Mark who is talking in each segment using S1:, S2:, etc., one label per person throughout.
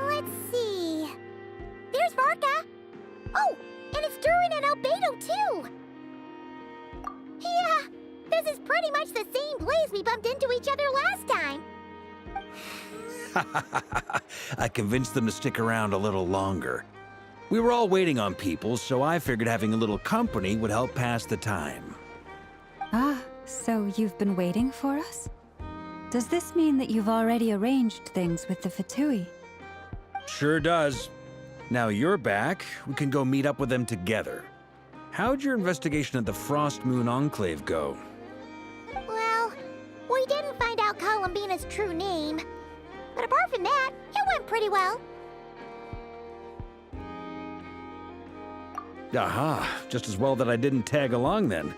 S1: Let's see. There's Varka. Oh, and it's Durin and Albedo too. Yeah, this is pretty much the same place we bumped into each other last time.
S2: I convinced them to stick around a little longer. We were all waiting on people, so I figured having a little company would help pass the time.
S3: Ah, so you've been waiting for us? Does this mean that you've already arranged things with the Fatui?
S2: Sure does. Now you're back, we can go meet up with them together. How'd your investigation at the Frost Moon Enclave go?
S1: Well, we didn't find out Columbina's true name. But apart from that, it went pretty well.
S2: Aha, just as well that I didn't tag along then.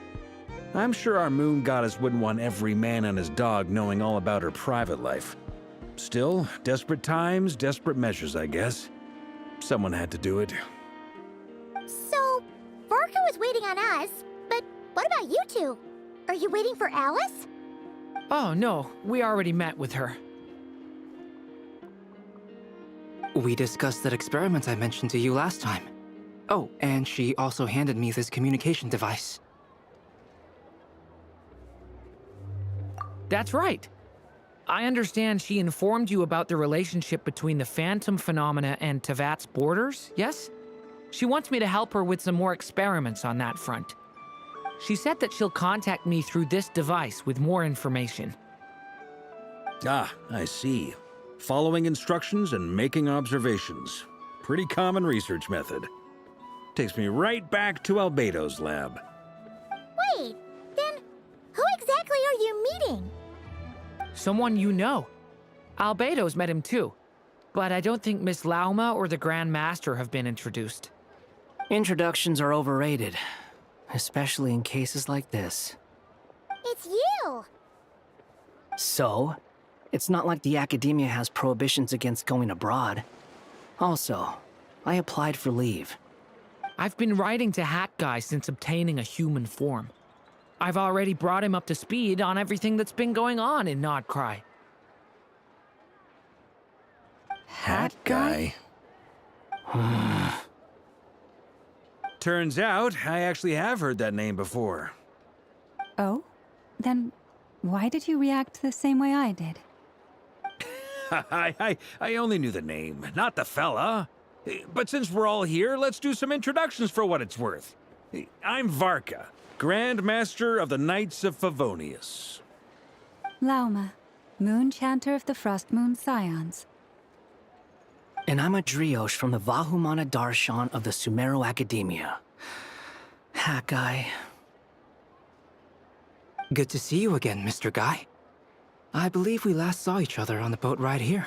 S2: I'm sure our moon goddess wouldn't want every man and his dog knowing all about her private life. Still, desperate times, desperate measures, I guess. Someone had to do it.
S1: So, Varka was waiting on us, but what about you two? Are you waiting for Alice?
S4: Oh, no. We already met with her.
S5: We discussed that experiment I mentioned to you last time. Oh, and she also handed me this communication device.
S4: That's right. I understand she informed you about the relationship between the Phantom phenomena and Tevat's borders, yes? She wants me to help her with some more experiments on that front. She said that she'll contact me through this device with more information.
S2: Ah, I see. Following instructions and making observations. Pretty common research method. Takes me right back to Albedo's lab.
S1: Wait, then who exactly are you meeting?
S4: Someone you know. Albedo's met him too. But I don't think Miss Lauma or the Grand Master have been introduced.
S5: Introductions are overrated, especially in cases like this.
S1: It's you!
S5: So, it's not like the Academia has prohibitions against going abroad. Also, I applied for leave.
S4: I've been writing to Hat Guy since obtaining a human form. I've already brought him up to speed on everything that's been going on in Nodcry.
S2: Hat guy? Turns out, I actually have heard that name before.
S3: Oh? Then why did you react the same way I did?
S2: I only knew the name, not the fella. But since we're all here, let's do some introductions for what it's worth. I'm Varka, Grand Master of the Knights of Favonius.
S3: Lauma, Moon Chanter of the Frost Moon Scions.
S5: And I'm a Driosh from the Vahumana Darshan of the Sumero Academia. Hat Guy. Good to see you again, Mr. Guy. I believe we last saw each other on the boat ride here.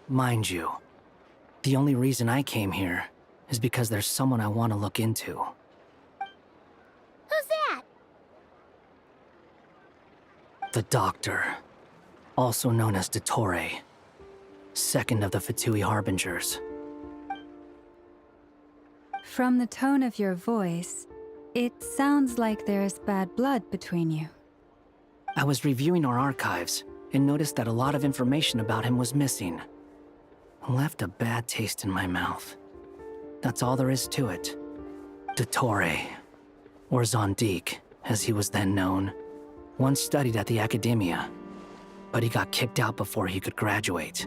S5: Mind you, the only reason I came here is because there's someone I want to look into.
S1: Who's that?
S5: The Doctor, also known as Dottore, second of the Fatui Harbingers.
S3: From the tone of your voice, it sounds like there's bad blood between you.
S5: I was reviewing our archives and noticed that a lot of information about him was missing. Left a bad taste in my mouth. That's all there is to it. Dottore, or Zondique, as he was then known, once studied at the Academia, but he got kicked out before he could graduate.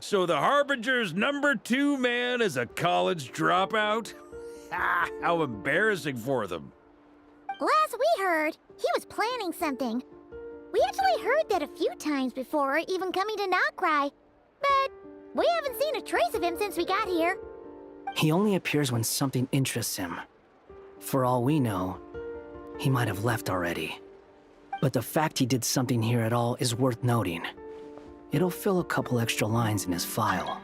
S2: So the Harbinger's #2 man is a college dropout? How embarrassing for them.
S1: Last we heard, he was planning something. We actually heard that a few times before, even coming to Knockcry. But we haven't seen a trace of him since we got here.
S5: He only appears when something interests him. For all we know, he might have left already. But the fact he did something here at all is worth noting. It'll fill a couple extra lines in his file.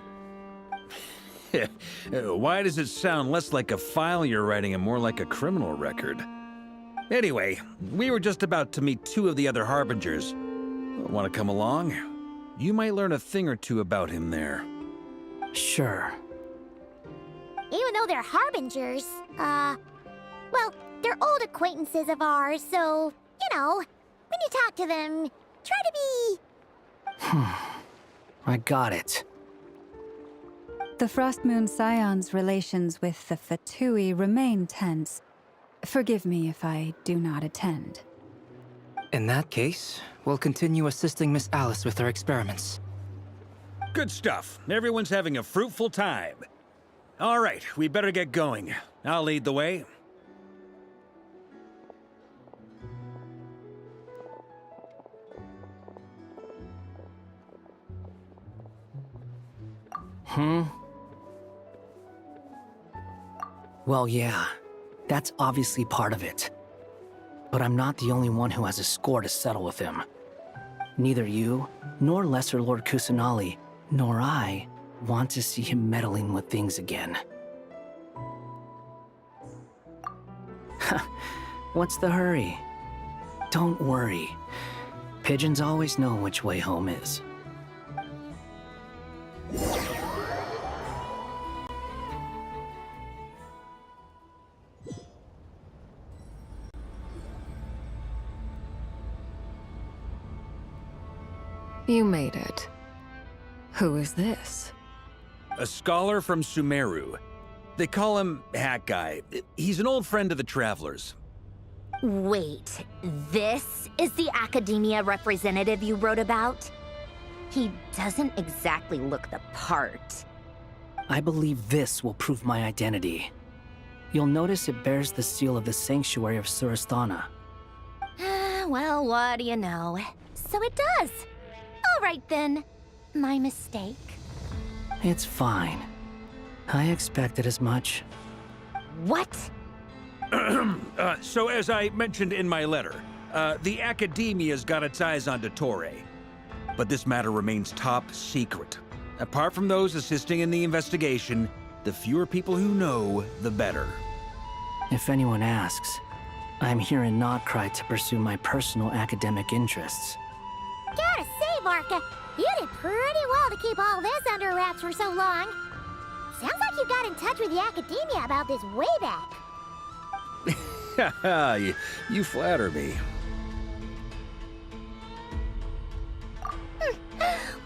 S2: Why does it sound less like a file you're writing and more like a criminal record? Anyway, we were just about to meet 2 of the other Harbingers. Want to come along? You might learn a thing or two about him there.
S5: Sure.
S1: Even though they're Harbingers, well, they're old acquaintances of ours, so, you know, when you talk to them, try to be...
S5: I got it.
S3: The Frost Moon Scion's relations with the Fatui remain tense. Forgive me if I do not attend.
S6: In that case, we'll continue assisting Miss Alice with her experiments.
S2: Good stuff. Everyone's having a fruitful time. All right, we better get going. I'll lead the way.
S5: Well, yeah, that's obviously part of it. But I'm not the only one who has a score to settle with him. Neither you, nor Lesser Lord Kusanali, nor I want to see him meddling with things again. What's the hurry? Don't worry. Pigeons always know which way home is.
S7: You made it. Who is this?
S2: A scholar from Sumeru. They call him Hat Guy. He's an old friend of the Travelers.
S8: Wait, this is the academia representative you wrote about? He doesn't exactly look the part.
S5: I believe this will prove my identity. You'll notice it bears the seal of the Sanctuary of Surasthana.
S8: Well, what do you know? So it does. All right then. My mistake.
S5: It's fine. I expected as much.
S8: What?
S2: So as I mentioned in my letter, the Academia's got its eyes on Dottore. But this matter remains top secret. Apart from those assisting in the investigation, the fewer people who know, the better.
S5: If anyone asks, I'm here in Knockcry to pursue my personal academic interests.
S1: Gotta say, Varka, you did pretty well to keep all this under wraps for so long. Sounds like you got in touch with the Academia about this way back.
S2: You flatter me.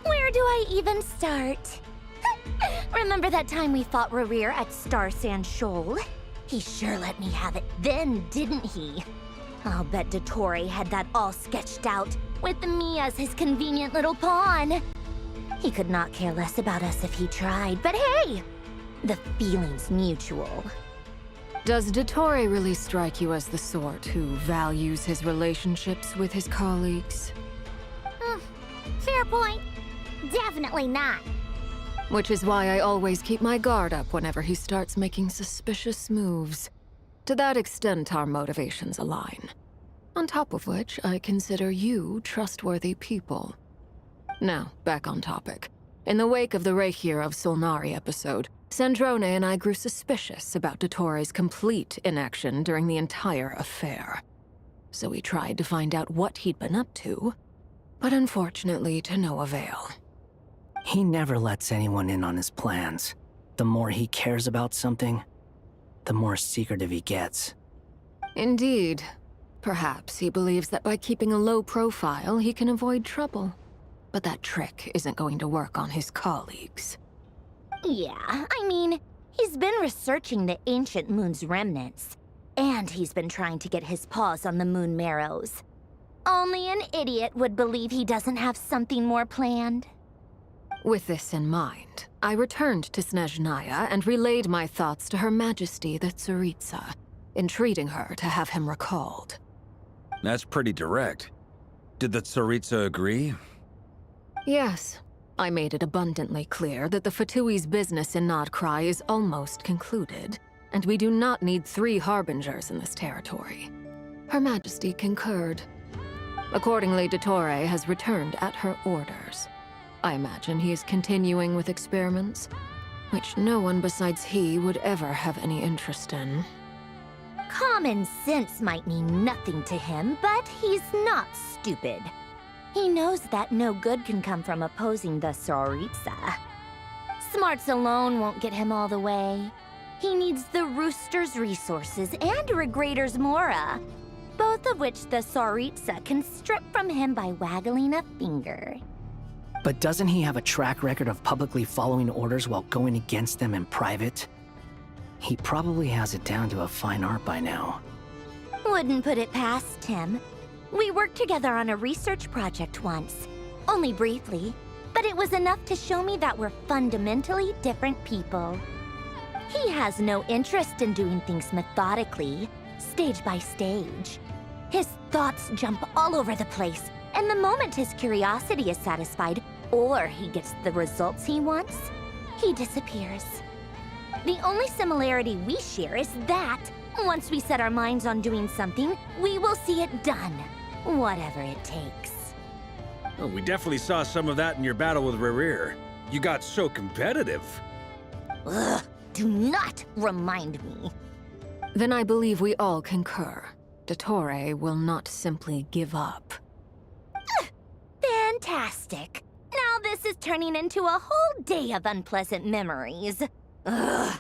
S8: Where do I even start? Remember that time we fought Rerir at Star Sand Shoal? He sure let me have it then, didn't he? I'll bet Dottore had that all sketched out, with me as his convenient little pawn. He could not care less about us if he tried, but hey! The feeling's mutual.
S7: Does Dottore really strike you as the sort who values his relationships with his colleagues?
S1: Fair point. Definitely not.
S7: Which is why I always keep my guard up whenever he starts making suspicious moves. To that extent, our motivations align. On top of which, I consider you trustworthy people. Now, back on topic. In the wake of the Reikir of Solnari episode, Sandrone and I grew suspicious about Dottore's complete inaction during the entire affair. So we tried to find out what he'd been up to, but unfortunately to no avail.
S5: He never lets anyone in on his plans. The more he cares about something, the more secretive he gets.
S7: Indeed. Perhaps he believes that by keeping a low profile, he can avoid trouble. But that trick isn't going to work on his colleagues.
S8: Yeah, I mean, he's been researching the ancient moon's remnants. And he's been trying to get his paws on the moon marrows. Only an idiot would believe he doesn't have something more planned.
S7: With this in mind, I returned to Snezhnaya and relayed my thoughts to Her Majesty the Tsaritsa, entreating her to have him recalled.
S2: That's pretty direct. Did the Tsaritsa agree?
S7: Yes, I made it abundantly clear that the Fatui's business in Nodcry is almost concluded, and we do not need 3 harbingers in this territory. Her Majesty concurred. Accordingly, Dottore has returned at her orders. I imagine he is continuing with experiments, which no one besides he would ever have any interest in.
S8: Common sense might mean nothing to him, but he's not stupid. He knows that no good can come from opposing the Tsaritsa. Smarts alone won't get him all the way. He needs the Rooster's resources and Regrator's Mora, both of which the Tsaritsa can strip from him by waggling a finger.
S5: But doesn't he have a track record of publicly following orders while going against them in private? He probably has it down to a fine art by now.
S8: Wouldn't put it past him. We worked together on a research project once. Only briefly, but it was enough to show me that we're fundamentally different people. He has no interest in doing things methodically, stage by stage. His thoughts jump all over the place, and the moment his curiosity is satisfied, or he gets the results he wants, he disappears. The only similarity we share is that, once we set our minds on doing something, we will see it done, whatever it takes.
S2: Oh, we definitely saw some of that in your battle with Rerir. You got so competitive.
S8: Ugh, do not remind me.
S7: Then I believe we all concur. Dottore will not simply give up.
S8: Fantastic. Now this is turning into a whole day of unpleasant memories. Ugh.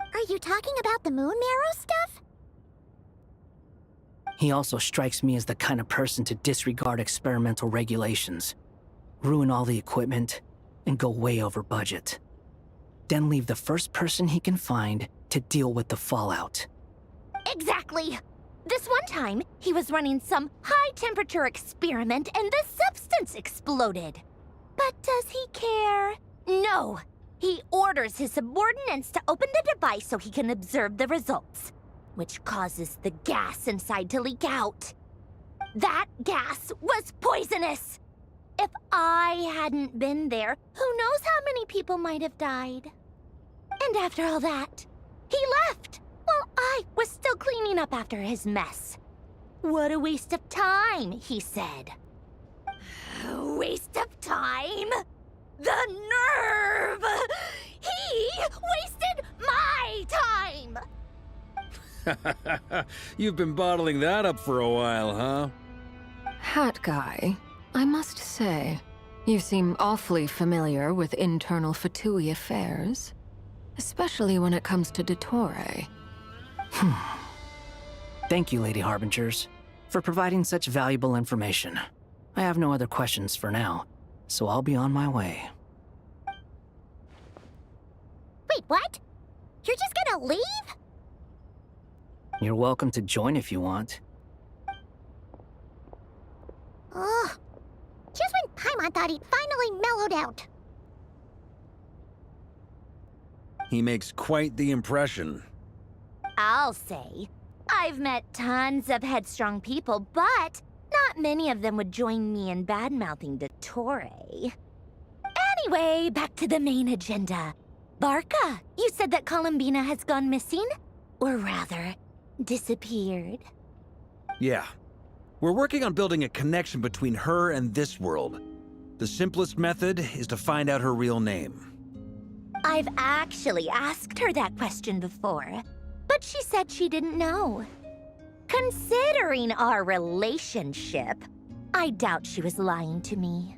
S1: Are you talking about the moon marrow stuff?
S5: He also strikes me as the kind of person to disregard experimental regulations, ruin all the equipment, and go way over budget. Then leave the first person he can find to deal with the fallout.
S8: Exactly. This one time, he was running some high-temperature experiment and the substance exploded. But does he care? No. He orders his subordinates to open the device so he can observe the results, which causes the gas inside to leak out. That gas was poisonous! If I hadn't been there, who knows how many people might have died. And after all that, he left, while I was still cleaning up after his mess. What a waste of time, he said. Waste of time? The nerve! He wasted my time!
S2: You've been bottling that up for a while, huh?
S7: Hat guy, I must say, you seem awfully familiar with internal Fatui affairs. Especially when it comes to Dottore.
S5: Thank you, Lady Harbingers, for providing such valuable information. I have no other questions for now, so I'll be on my way.
S1: Wait, what? You're just gonna leave?
S5: You're welcome to join if you want.
S1: Ugh. Just when Paimon thought he'd finally mellowed out.
S2: He makes quite the impression.
S8: I'll say. I've met tons of headstrong people, but not many of them would join me in bad-mouthing Dottore. Anyway, back to the main agenda. Barca, you said that Columbina has gone missing? Or rather, disappeared.
S2: Yeah. We're working on building a connection between her and this world. The simplest method is to find out her real name.
S8: I've actually asked her that question before, but she said she didn't know. Considering our relationship, I doubt she was lying to me.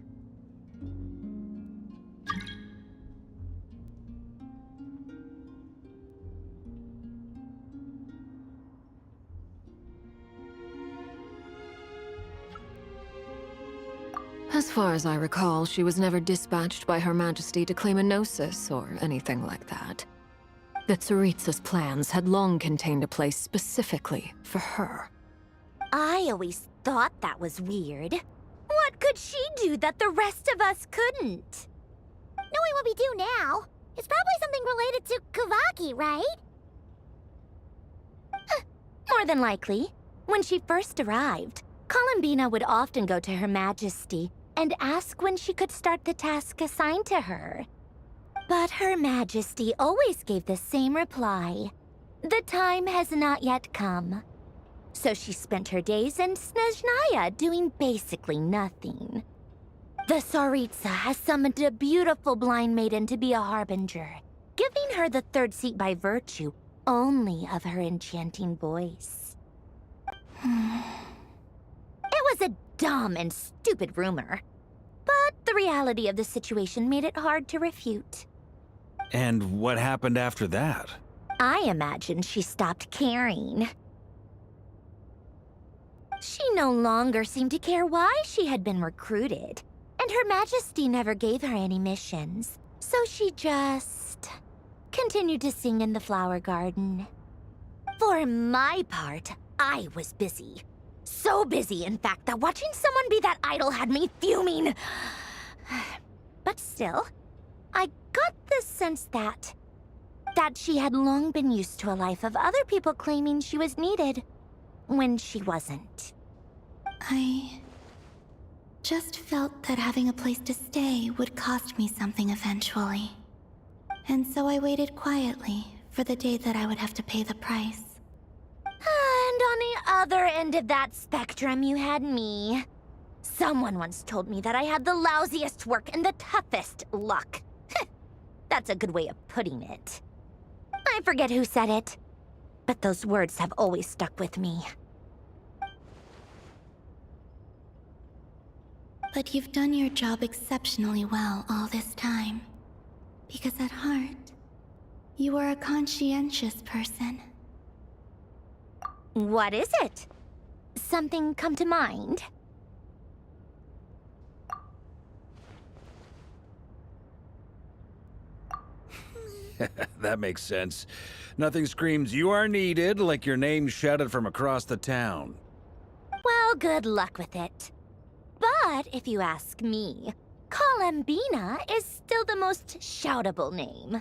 S7: As far as I recall, she was never dispatched by Her Majesty to claim a gnosis or anything like that. The Tsaritsa's plans had long contained a place specifically for her.
S8: I always thought that was weird. What could she do that the rest of us couldn't?
S1: probably what we do now. It's probably something related to Kavaki, right?
S8: More than likely. When she first arrived, Columbina would often go to Her Majesty and ask when she could start the task assigned to her. But Her Majesty always gave the same reply. The time has not yet come. So she spent her days in Snezhnaya doing basically nothing. The Tsaritsa has summoned a beautiful blind maiden to be a harbinger, giving her the third seat by virtue only of her enchanting voice. It was a dumb and stupid rumor, but the reality of the situation made it hard to refute.
S2: And what happened after that?
S8: I imagine she stopped caring. She no longer seemed to care why she had been recruited, and Her Majesty never gave her any missions, so she just continued to sing in the flower garden. For my part, I was busy. So busy, in fact, that watching someone be that idol had me fuming. But still, I got the sense that she had long been used to a life of other people claiming she was needed when she wasn't.
S9: I just felt that having a place to stay would cost me something eventually. And so I waited quietly for the day that I would have to pay the price.
S8: And on the other end of that spectrum, you had me. Someone once told me that I had the lousiest work and the toughest luck. That's a good way of putting it. I forget who said it, but those words have always stuck with me.
S9: But you've done your job exceptionally well all this time. Because at heart, you are a conscientious person.
S8: What is it? Something come to mind?
S2: That makes sense. Nothing screams you are needed like your name shouted from across the town.
S8: Well, good luck with it. But if you ask me, Columbina is still the most shoutable name.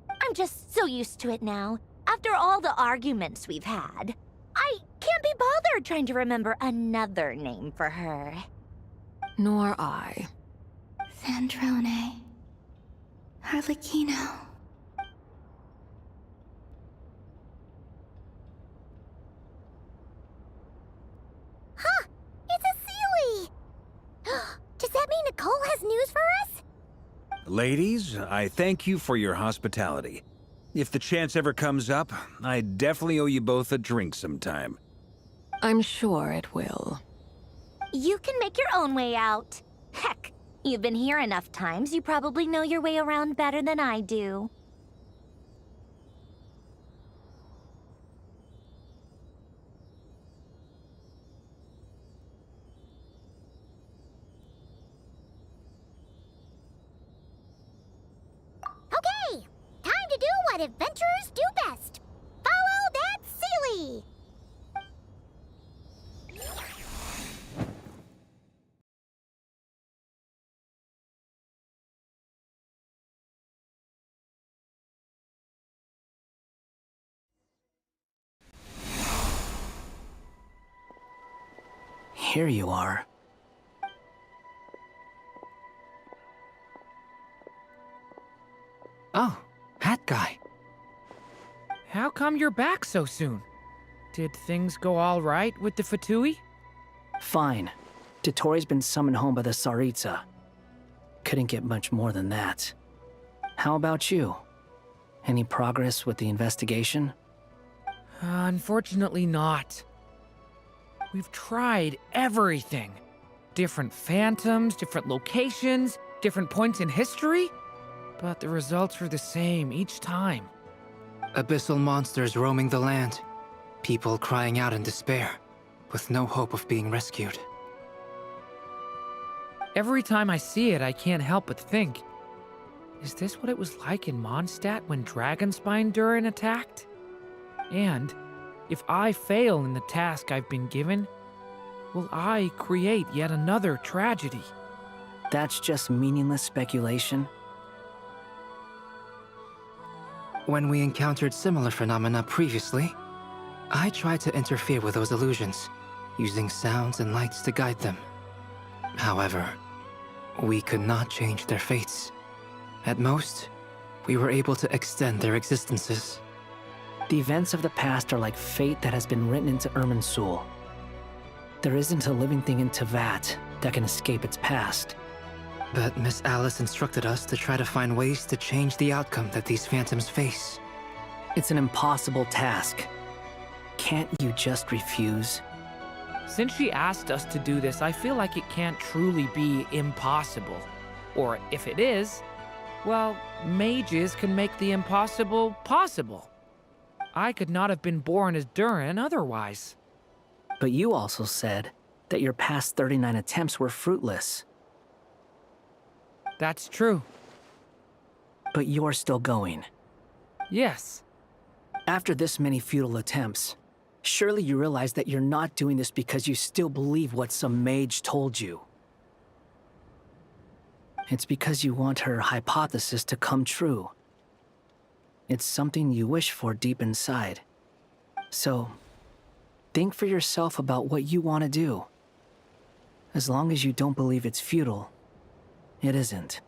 S8: I'm just so used to it now. After all the arguments we've had, I can't be bothered trying to remember another name for her.
S7: Nor I.
S9: Sandrone. Harlequino.
S1: Huh! It's a Sealy! Does that mean Nicole has news for us?
S2: Ladies, I thank you for your hospitality. If the chance ever comes up, I definitely owe you both a drink sometime.
S7: I'm sure it will.
S8: You can make your own way out. Heck, you've been here enough times, you probably know your way around better than I do.
S1: Okay, time to do what adventurers do best. Follow that Sealy!
S5: Here you are.
S6: Oh, hat guy.
S4: How come you're back so soon? Did things go all right with the Fatui?
S5: Fine. Dotori's been summoned home by the Tsaritsa. Couldn't get much more than that. How about you? Any progress with the investigation?
S4: Unfortunately not. We've tried everything. Different phantoms, different locations, different points in history. But the results are the same each time.
S6: Abyssal monsters roaming the land. People crying out in despair, with no hope of being rescued.
S4: Every time I see it, I can't help but think, is this what it was like in Mondstadt when Dragonspine Durin attacked? And if I fail in the task I've been given, will I create yet another tragedy?
S5: That's just meaningless speculation.
S6: When we encountered similar phenomena previously, I tried to interfere with those illusions, using sounds and lights to guide them. However, we could not change their fates. At most, we were able to extend their existences.
S5: The events of the past are like fate that has been written into Irminsul. There isn't a living thing in Teyvat that can escape its past.
S6: But Miss Alice instructed us to try to find ways to change the outcome that these phantoms face.
S5: It's an impossible task. Can't you just refuse?
S4: Since she asked us to do this, I feel like it can't truly be impossible. Or if it is, well, mages can make the impossible possible. I could not have been born as Durin otherwise.
S5: But you also said that your past 39 attempts were fruitless.
S4: That's true.
S5: But you're still going.
S4: Yes.
S5: After this many futile attempts, surely you realize that you're not doing this because you still believe what some mage told you. It's because you want her hypothesis to come true. It's something you wish for deep inside. So, think for yourself about what you want to do. As long as you don't believe it's futile, it isn't.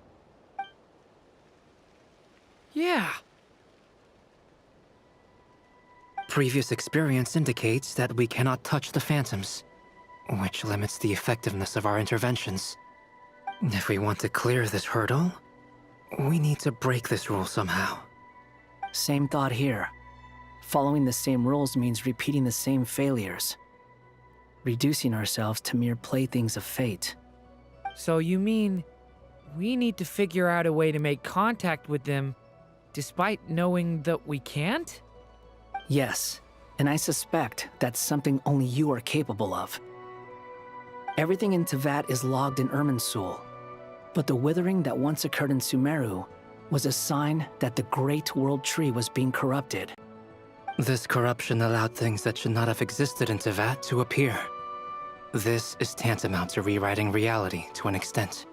S4: Yeah.
S6: Previous experience indicates that we cannot touch the phantoms, which limits the effectiveness of our interventions. If we want to clear this hurdle, we need to break this rule somehow.
S5: Same thought here. Following the same rules means repeating the same failures. Reducing ourselves to mere playthings of fate.
S4: So you mean we need to figure out a way to make contact with them despite knowing that we can't?
S5: Yes, and I suspect that's something only you are capable of. Everything in Teyvat is logged in Irminsul, but the withering that once occurred in Sumeru was a sign that the Great World Tree was being corrupted.
S6: This corruption allowed things that should not have existed in Teyvat to appear. This is tantamount to rewriting reality to an extent.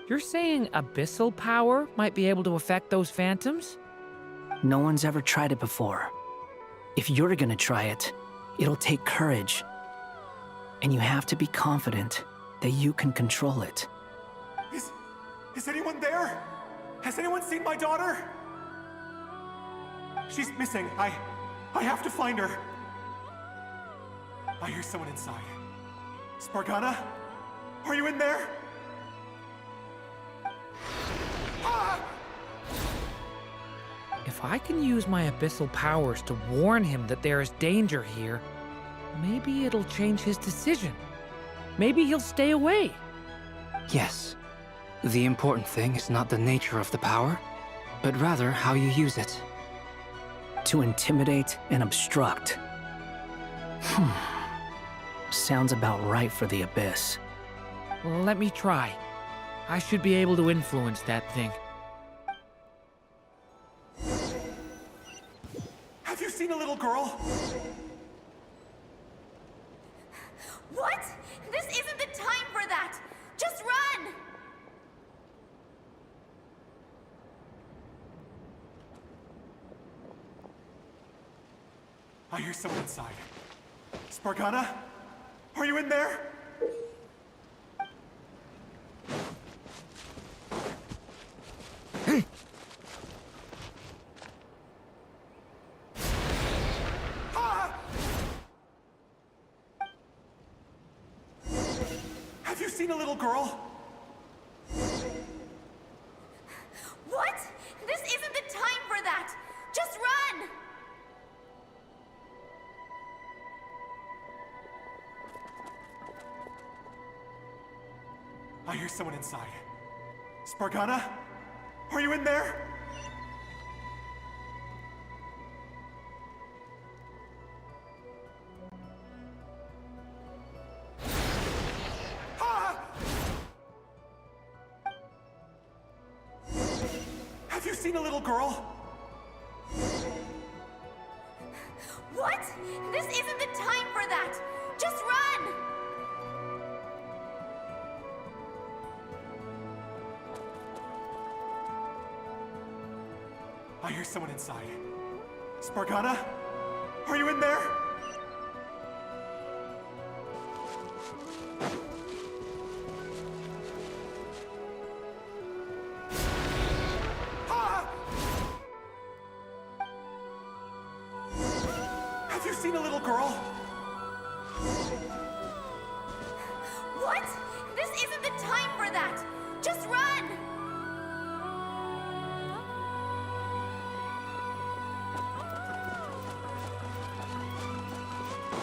S4: You're saying abyssal power might be able to affect those phantoms?
S5: No one's ever tried it before. If you're gonna try it, it'll take courage. And you have to be confident that you can control it.
S10: Is anyone there? Has anyone seen my daughter? She's missing. I have to find her. I hear someone inside. Spargana? Are you in there? Ah!
S4: If I can use my abyssal powers to warn him that there is danger here, maybe it'll change his decision. Maybe he'll stay away.
S6: Yes. The important thing is not the nature of the power, but rather how you use it.
S5: To intimidate and obstruct. Sounds about right for the Abyss.
S4: Well, let me try. I should be able to influence that thing.
S10: Have you seen a little girl?
S8: What? This isn't the time for that! Just run!
S10: I hear someone inside. Spargana? Are you in there? Ah! Have you seen a little girl?
S8: What? This isn't the time for that! Just run!
S10: I hear someone inside. Spargana? Are you in there? Ah! Have you seen a little girl?
S8: What? This isn't the time for that! Just run!
S10: I I hear someone inside. Spargana? Are you in there? Ah! Have you seen a little girl?
S8: What? This isn't the time for that! Just run!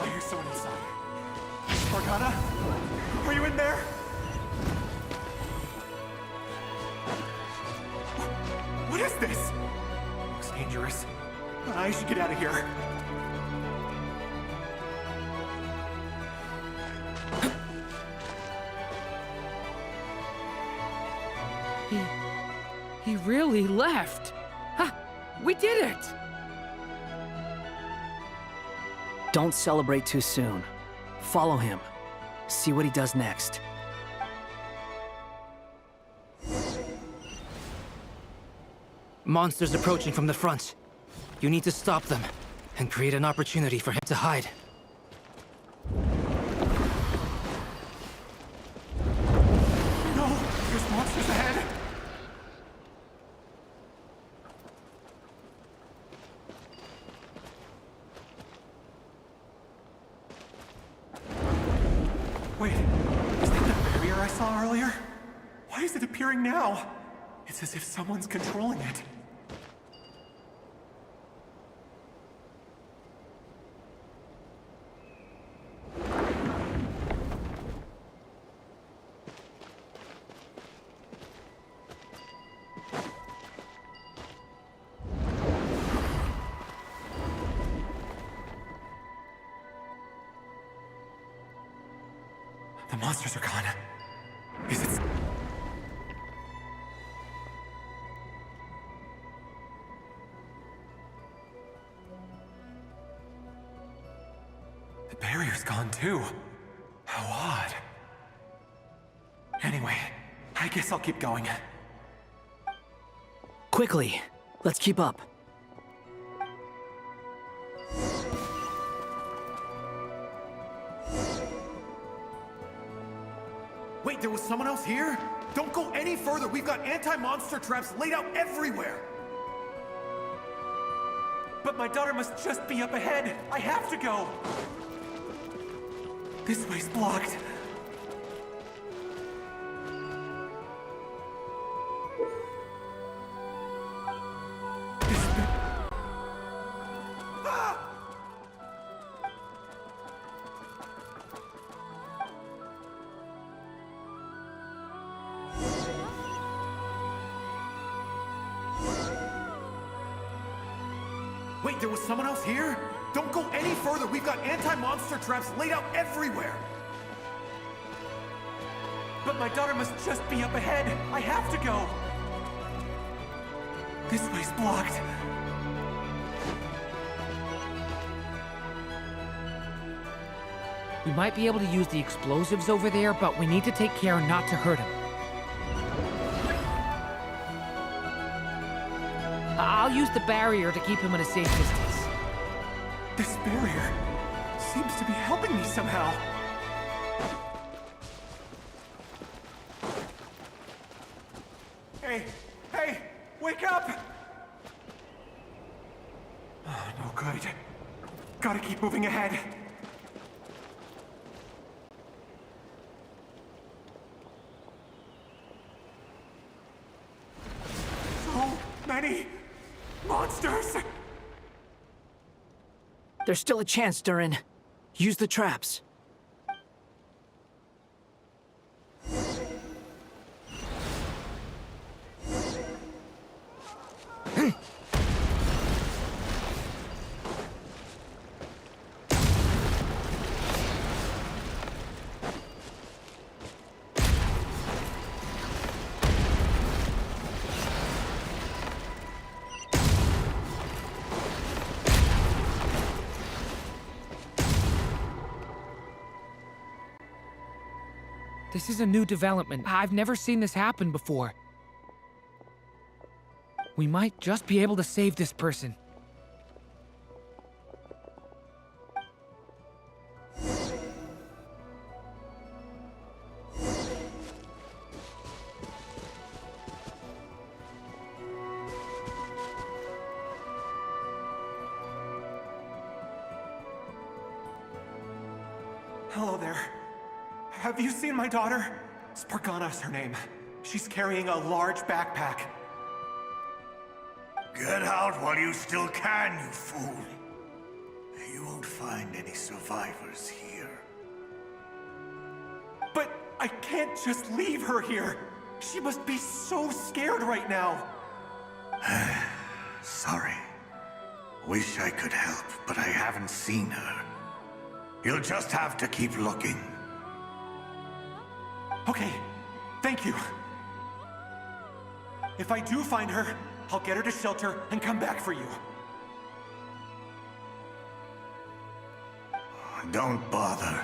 S10: I hear someone inside. Spargana? Are you in there? What is this? Looks dangerous. I should get out of here.
S4: He really left. Ha! We did it!
S5: Don't celebrate too soon. Follow him. See what he does next.
S6: Monsters approaching from the front. You need to stop them and create an opportunity for him to hide.
S10: No! There's monsters ahead! Wait, is that the barrier I saw earlier? Why is it appearing now? It's as if someone's controlling it. The monsters are gone. Is it... The barrier's gone too. How odd. Anyway, I guess I'll keep going.
S5: Quickly, let's keep up.
S10: Wait, there was someone else here? Don't go any further. We've got anti-monster traps laid out everywhere. But my daughter must just be up ahead. I have to go. This way's blocked. This bit... Ah! Wait, there was someone else here? Don't go any further. We've got anti-monster traps laid out everywhere. But my daughter must just be up ahead. I have to go. This way's blocked.
S4: We might be able to use the explosives over there, but we need to take care not to hurt him. I'll use the barrier to keep him at a safe distance.
S10: This barrier seems to be helping me somehow. Hey, hey, wake up! Oh, no good. Gotta keep moving ahead. So many monsters!
S5: There's still a chance, Durin. Use the traps.
S4: This is a new development. I've never seen this happen before. We might just be able to save this person.
S10: Hello there. Have you seen my daughter? Spargana's her name. She's carrying a large backpack.
S11: Get out while you still can, you fool. You won't find any survivors here.
S10: But I can't just leave her here. She must be so scared right now.
S11: Sorry. Wish I could help, but I haven't seen her. You'll just have to keep looking.
S10: Okay, thank you. If I do find her, I'll get her to shelter and come back for you.
S11: Don't bother.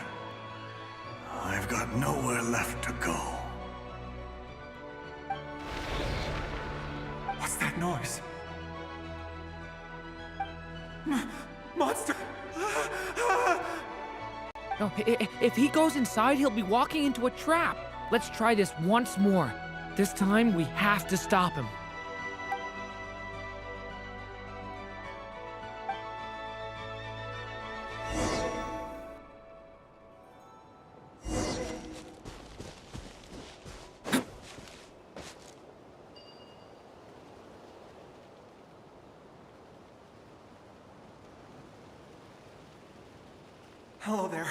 S11: I've got nowhere left to go.
S10: What's that noise? Monster!
S4: No, if he goes inside, he'll be walking into a trap. Let's try this once more. This time, we have to stop him.
S10: Hello there.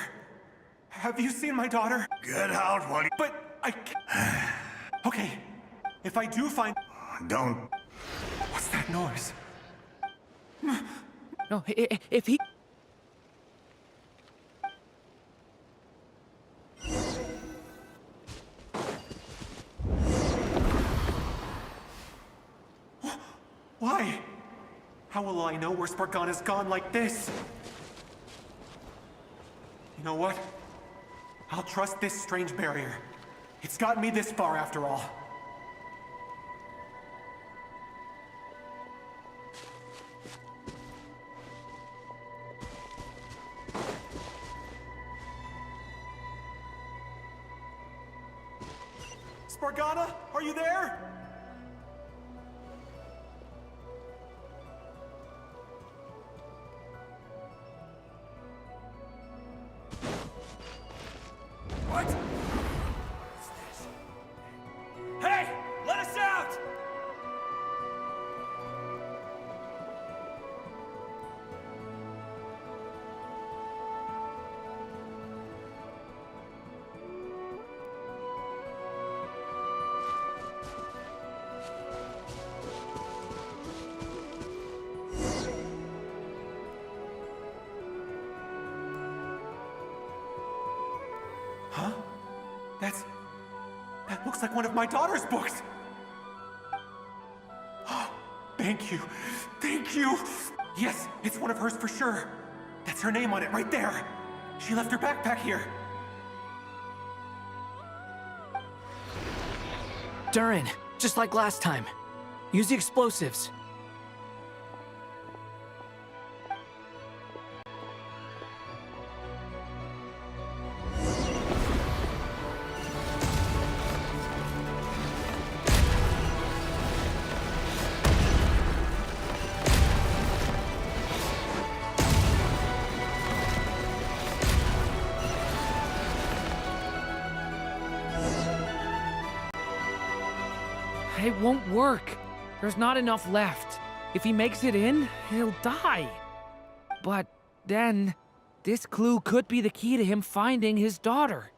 S10: Have you seen my daughter?
S11: Get out while you...
S10: But I can't... Okay, if I do find...
S11: Don't...
S10: What's that noise?
S4: No, if he...
S10: Why? How will I know where Spargana's gone like this? You know what? I'll trust this strange barrier. It's gotten me this far after all. Spargana, are you there?
S11: What? What's this? Hey! Let us out!
S10: Huh? That looks like one of my daughter's books! Thank you. Thank you! Yes, it's one of hers for sure. That's her name on it right there. She left her backpack here.
S5: Durin, just like last time. Use the explosives.
S4: It won't work. There's not enough left. If he makes it in, he'll die. But then, this clue could be the key to him finding his daughter.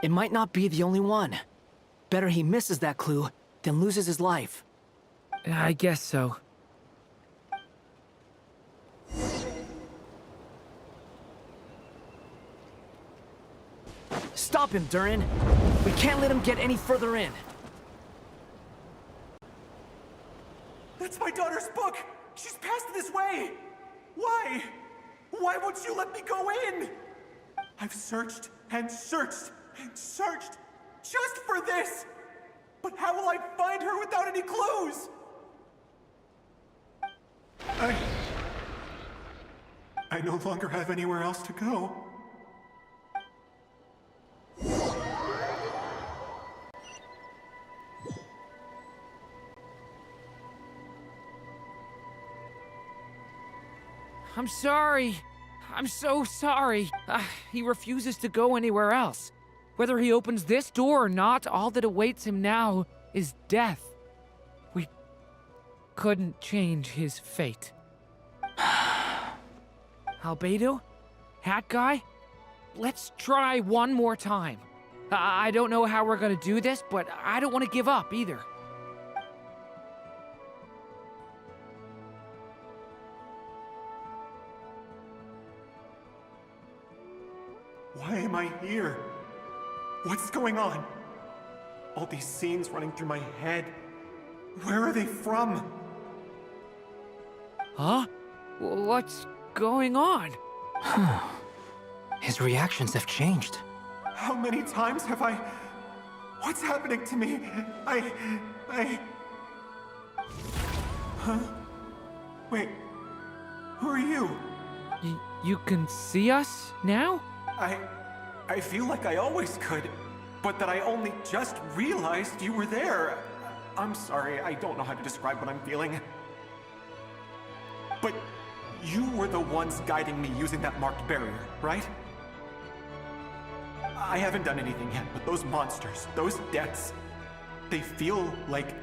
S5: It might not be the only one. Better he misses that clue than loses his life.
S4: I guess so.
S5: Stop him, Durin. We can't let him get any further in.
S10: That's my daughter's book! She's passed this way! Why? Why won't you let me go in? I've searched and searched and searched just for this! But how will I find her without any clues? I no longer have anywhere else to go.
S4: I'm sorry. I'm so sorry. He refuses to go anywhere else. Whether he opens this door or not, all that awaits him now is death. We couldn't change his fate. Albedo? Hat Guy? Let's try one more time. I don't know how we're gonna do this, but I don't want to give up either.
S10: Why am I here? What's going on? All these scenes running through my head. Where are they from?
S4: Huh? What's going on?
S6: His reactions have changed.
S10: How many times have I... What's happening to me? Huh? Wait. Who are you?
S4: You can see us now?
S10: I feel like I always could, but that I only just realized you were there. I'm sorry, I don't know how to describe what I'm feeling. But you were the ones guiding me using that marked barrier, right? I haven't done anything yet, but those monsters, those deaths, they feel like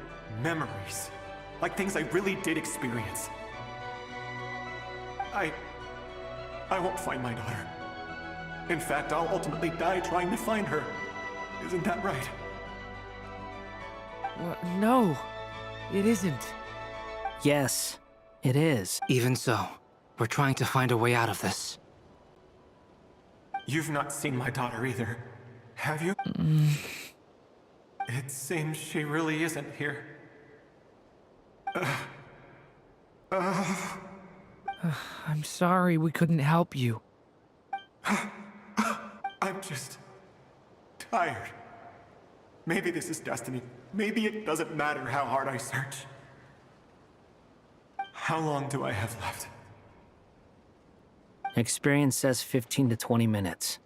S10: memories. Like things I really did experience. I won't find my daughter. In fact, I'll ultimately die trying to find her. Isn't that right?
S4: No, it isn't.
S5: Yes, it is.
S6: Even so, we're trying to find a way out of this.
S10: You've not seen my daughter either, have you? It seems she really isn't here.
S4: I'm sorry we couldn't help you.
S10: I'm just... tired. Maybe this is destiny. Maybe it doesn't matter how hard I search. How long do I have left?
S5: Experience says 15 to 20 minutes.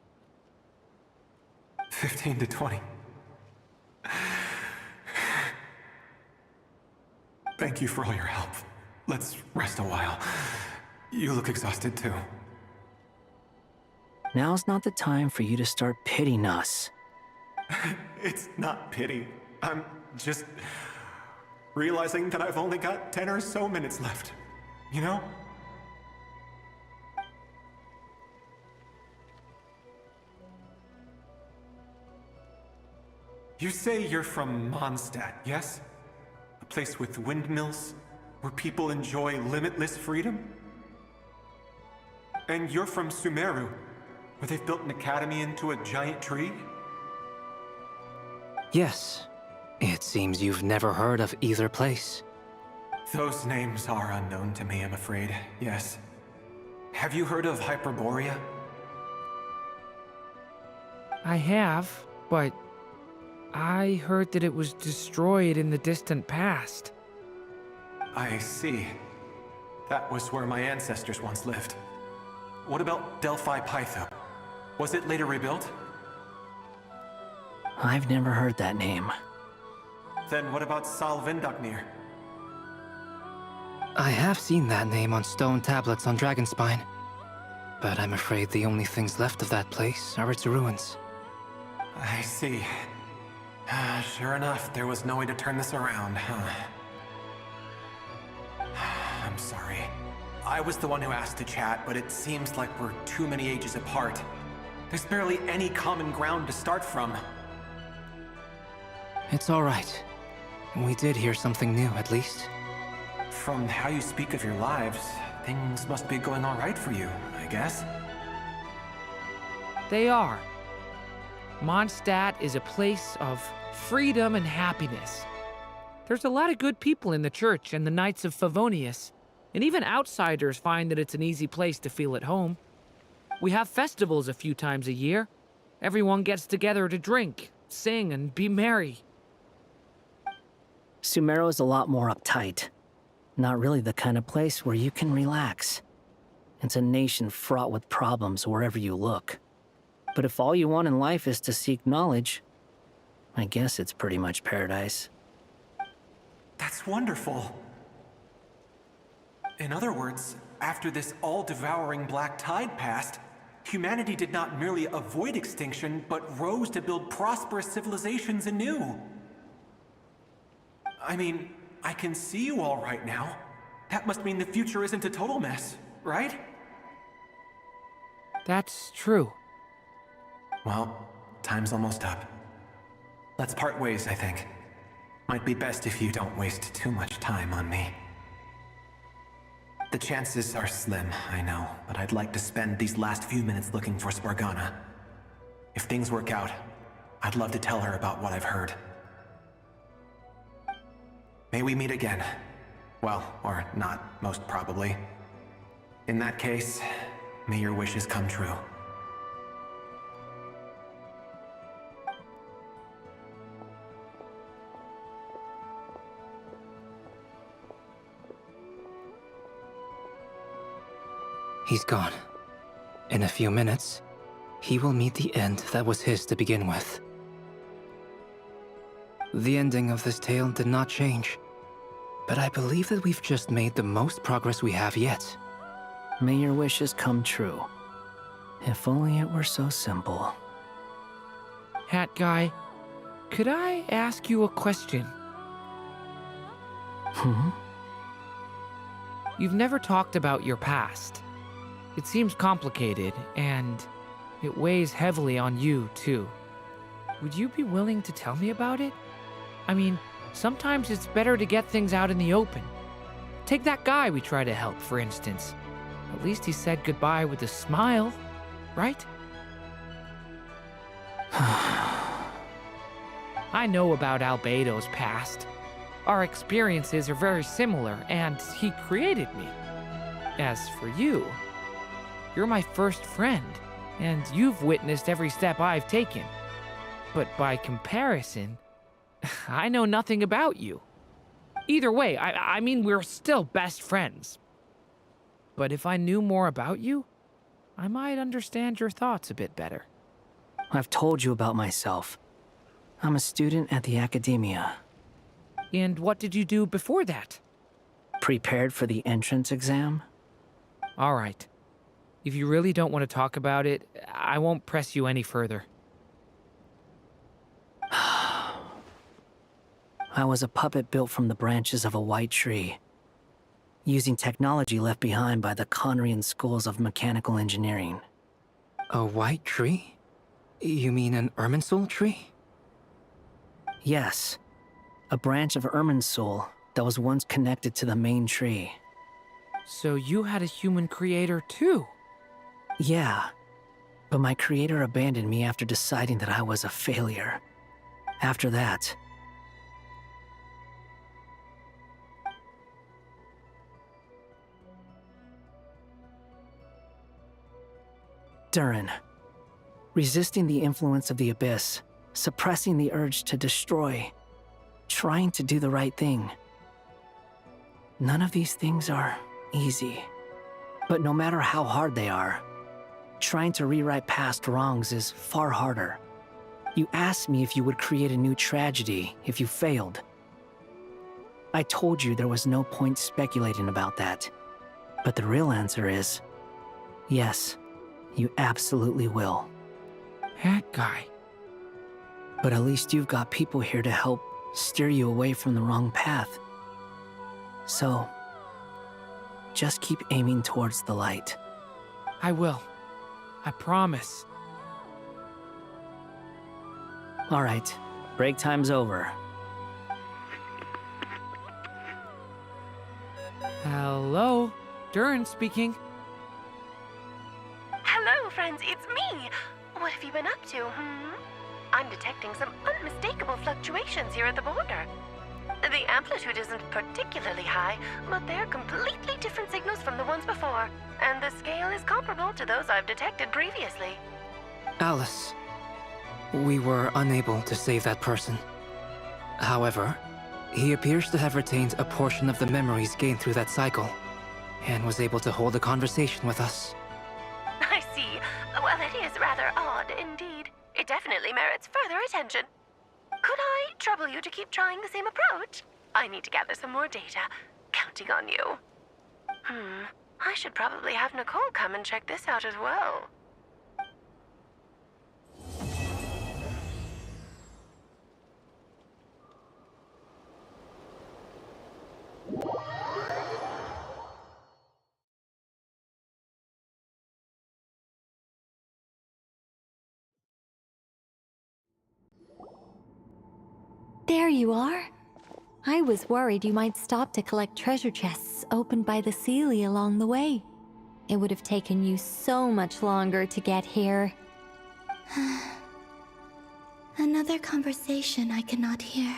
S10: 15 to 20. Thank you for all your help. Let's rest a while. You look exhausted too.
S5: Now's not the time for you to start pitying us.
S10: It's not pity. I'm just realizing that I've only got 10 or so minutes left. You know? You say you're from Mondstadt, yes? A place with windmills, where people enjoy limitless freedom? And you're from Sumeru, where they've built an academy into a giant tree?
S6: Yes. It seems you've never heard of either place.
S10: Those names are unknown to me, I'm afraid, yes. Have you heard of Hyperborea?
S4: I have, but I heard that it was destroyed in the distant past.
S10: I see. That was where my ancestors once lived. What about Delphi Pytho? Was it later rebuilt?
S5: I've never heard that name.
S10: Then what about Sal Vindaknir?
S6: I have seen that name on stone tablets on Dragonspine. But I'm afraid the only things left of that place are its ruins.
S10: I see. Sure enough, there was no way to turn this around, huh? I'm sorry. I was the one who asked to chat, but it seems like we're too many ages apart. There's barely any common ground to start from.
S6: It's all right. We did hear something new, at least.
S10: From how you speak of your lives, things must be going all right for you, I guess.
S4: They are. Mondstadt is a place of freedom and happiness. There's a lot of good people in the church and the Knights of Favonius, and even outsiders find that it's an easy place to feel at home. We have festivals a few times a year. Everyone gets together to drink, sing, and be merry.
S5: Sumeru is a lot more uptight. Not really the kind of place where you can relax. It's a nation fraught with problems wherever you look. But if all you want in life is to seek knowledge, I guess it's pretty much paradise.
S10: That's wonderful. In other words, after this all-devouring black tide passed, humanity did not merely avoid extinction, but rose to build prosperous civilizations anew. I mean, I can see you all right now. That must mean the future isn't a total mess, right?
S4: That's true.
S10: Well, time's almost up. Let's part ways, I think. Might be best if you don't waste too much time on me. The chances are slim, I know, but I'd like to spend these last few minutes looking for Spargana. If things work out, I'd love to tell her about what I've heard. May we meet again. Well, or not, most probably. In that case, may your wishes come true.
S6: He's gone. In a few minutes, he will meet the end that was his to begin with. The ending of this tale did not change, but I believe that we've just made the most progress we have yet.
S5: May your wishes come true. If only it were so simple.
S4: Hat guy, could I ask you a question? You've never talked about your past. It seems complicated, and it weighs heavily on you, too. Would you be willing to tell me about it? I mean, sometimes it's better to get things out in the open. Take that guy we try to help, for instance. At least he said goodbye with a smile, right? I know about Albedo's past. Our experiences are very similar, and he created me. As for you, you're my first friend, and you've witnessed every step I've taken. But by comparison, I know nothing about you. Either way, I mean, we're still best friends. But if I knew more about you, I might understand your thoughts a bit better.
S5: I've told you about myself. I'm a student at the academia.
S4: And what did you do before that?
S5: Prepared for the entrance exam?
S4: All right. If you really don't want to talk about it, I won't press you any further.
S5: I was a puppet built from the branches of a white tree, using technology left behind by the Conrian schools of mechanical engineering.
S6: A white tree? You mean an Irminsul tree?
S5: Yes, a branch of Irminsul that was once connected to the main tree.
S4: So you had a human creator too?
S5: Yeah, but my creator abandoned me after deciding that I was a failure. After that, Durin, resisting the influence of the Abyss, suppressing the urge to destroy, trying to do the right thing. None of these things are easy. But no matter how hard they are, trying to rewrite past wrongs is far harder. You asked me if you would create a new tragedy if you failed. I told you there was no point speculating about that. But the real answer is, yes, you absolutely will.
S4: Hat guy.
S5: But at least you've got people here to help steer you away from the wrong path. So, just keep aiming towards the light.
S4: I will. I promise.
S5: All right, break time's over.
S4: Hello? Durin speaking.
S12: Hello, friends, it's me! What have you been up to, I'm detecting some unmistakable fluctuations here at the border. The amplitude isn't particularly high, but they're completely different signals from the ones before, and the scale is comparable to those I've detected previously.
S6: Alice, we were unable to save that person. However, He appears to have retained a portion of the memories gained through that cycle, and was able to hold a conversation with us.
S12: I see. Well, it is rather odd indeed. It definitely merits further attention. Could I trouble you to keep trying the same approach? I need to gather some more data. Counting on you. I should probably have Nicole come and check this out as well.
S8: There you are. I was worried you might stop to collect treasure chests opened by the Seelie along the way. It would have taken you so much longer to get here.
S9: Another conversation I cannot hear.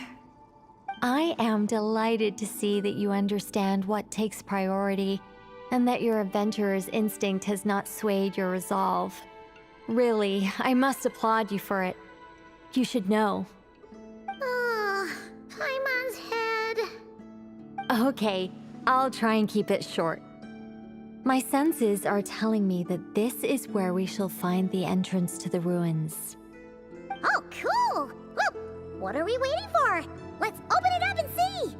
S8: I am delighted to see that you understand what takes priority, and that your adventurer's instinct has not swayed your resolve. Really, I must applaud you for it. You should know.
S1: Paimon's head.
S8: Okay, I'll try and keep it short. My senses are telling me that this is where we shall find the entrance to the ruins.
S1: Oh, cool! Well, what are we waiting for? Let's open it up and see!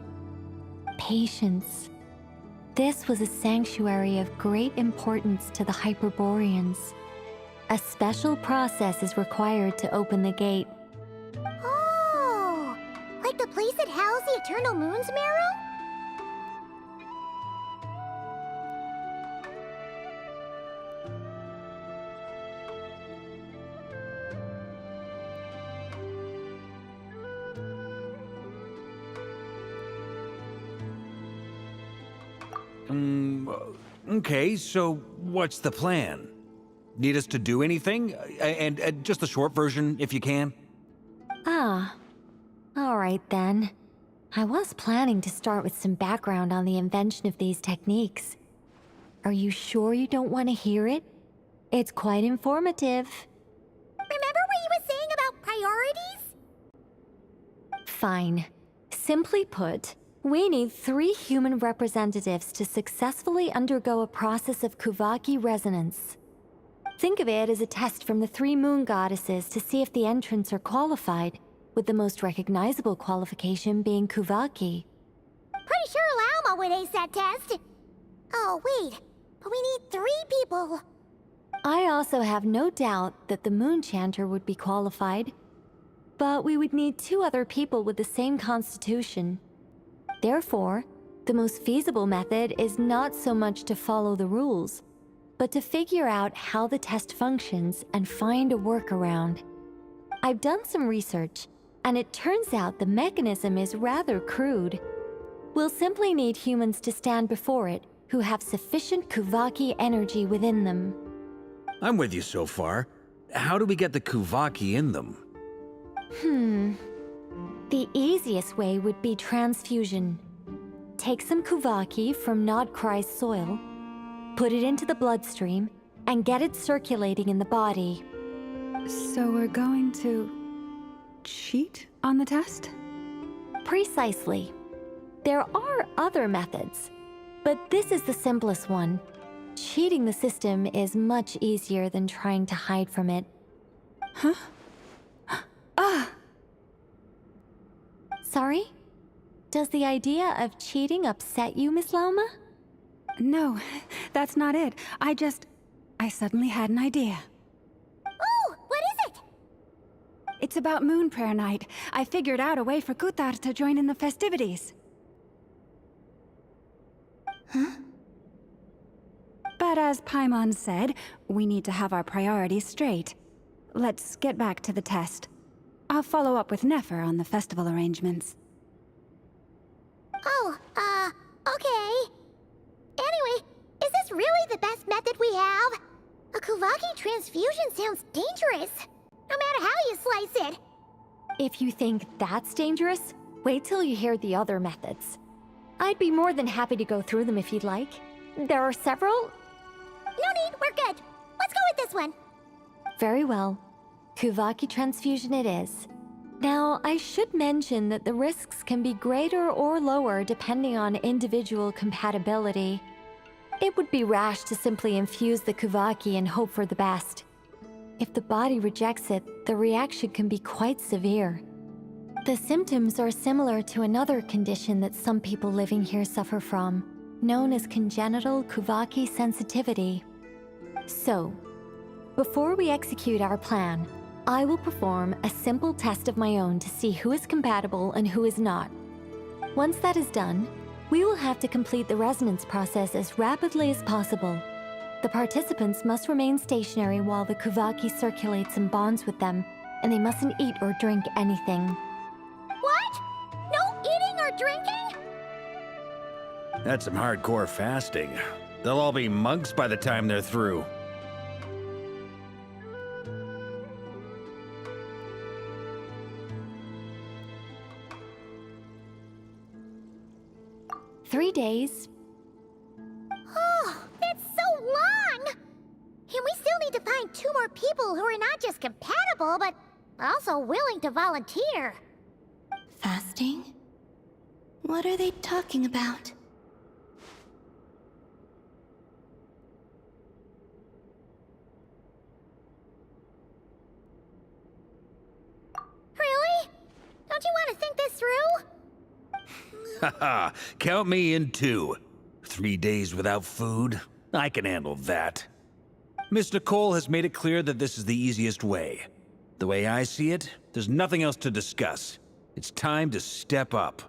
S8: Patience. This was a sanctuary of great importance to the Hyperboreans. A special process is required to open the gate.
S1: Oh! Like the place that housed the Eternal Moon's Marrow?
S2: Okay, so what's the plan? Need us to do anything? And just the short version, if you can.
S8: Ah. Alright then. I was planning to start with some background on the invention of these techniques. Are you sure you don't want to hear it? It's quite informative.
S1: Remember what you were saying about priorities?
S8: Fine. Simply put, we need 3 human representatives to successfully undergo a process of Kuvaki resonance. Think of it as a test from the 3 moon goddesses to see if the entrants are qualified, with the most recognizable qualification being Kuvaki.
S1: Pretty sure Lauma would ace that test. Oh, wait. But we need 3 people.
S8: I also have no doubt that the Moon Chanter would be qualified. But we would need 2 other people with the same constitution. Therefore, the most feasible method is not so much to follow the rules, but to figure out how the test functions and find a workaround. I've done some research, and it turns out the mechanism is rather crude. We'll simply need humans to stand before it who have sufficient Kuvaki energy within them.
S2: I'm with you so far. How do we get the Kuvaki in them?
S8: The easiest way would be transfusion. Take some Kuvaki from Nodkrai's soil, put it into the bloodstream, and get it circulating in the body.
S3: So we're going to cheat on the test?
S8: Precisely. There are other methods, but this is the simplest one. Cheating the system is much easier than trying to hide from it.
S3: Huh? Ah!
S8: Sorry? Does the idea of cheating upset you, Miss Lauma?
S3: No, that's not it. I suddenly had an idea.
S1: Oh, what is it?
S3: It's about Moon Prayer Night. I figured out a way for Kutar to join in the festivities.
S9: Huh?
S3: But as Paimon said, we need to have our priorities straight. Let's get back to the test. I'll follow up with Nefer on the festival arrangements.
S1: Oh, okay. Anyway, is this really the best method we have? A Kuvaki transfusion sounds dangerous, no matter how you slice it.
S8: If you think that's dangerous, wait till you hear the other methods. I'd be more than happy to go through them if you'd like. There are several.
S1: No need, we're good. Let's go with this one.
S8: Very well. Kuvaki transfusion it is.
S13: Now, I should mention that the risks can be greater or lower depending on individual compatibility. It would be rash to simply infuse the Kuvaki and hope for the best. If the body rejects it, the reaction can be quite severe. The symptoms are similar to another condition that some people living here suffer from, known as congenital Kuvaki sensitivity. So, before we execute our plan, I will perform a simple test of my own to see who is compatible and who is not. Once that is done, we will have to complete the resonance process as rapidly as possible. The participants must remain stationary while the Kuvaki circulates and bonds with them, and they mustn't eat or drink anything.
S1: What? No eating or drinking?
S2: That's some hardcore fasting. They'll all be monks by the time they're through.
S13: "3 days.
S1: Oh, that's so long! And we still need to find 2 more people who are not just compatible, but also willing to volunteer.
S9: Fasting? What are they talking about?
S1: Really? Don't you want to think this through?
S2: Haha, count me in too. 3 days without food? I can handle that. Miss Nicole has made it clear that this is the easiest way. The way I see it, there's nothing else to discuss. It's time to step up.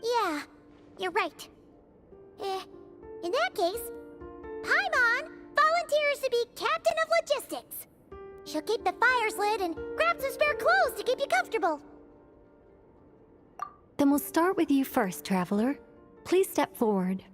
S1: Yeah, you're right. In that case, Paimon volunteers to be Captain of Logistics. She'll keep the fires lit and grab some spare clothes to keep you comfortable.
S13: Then we'll start with you first, Traveler. Please step forward.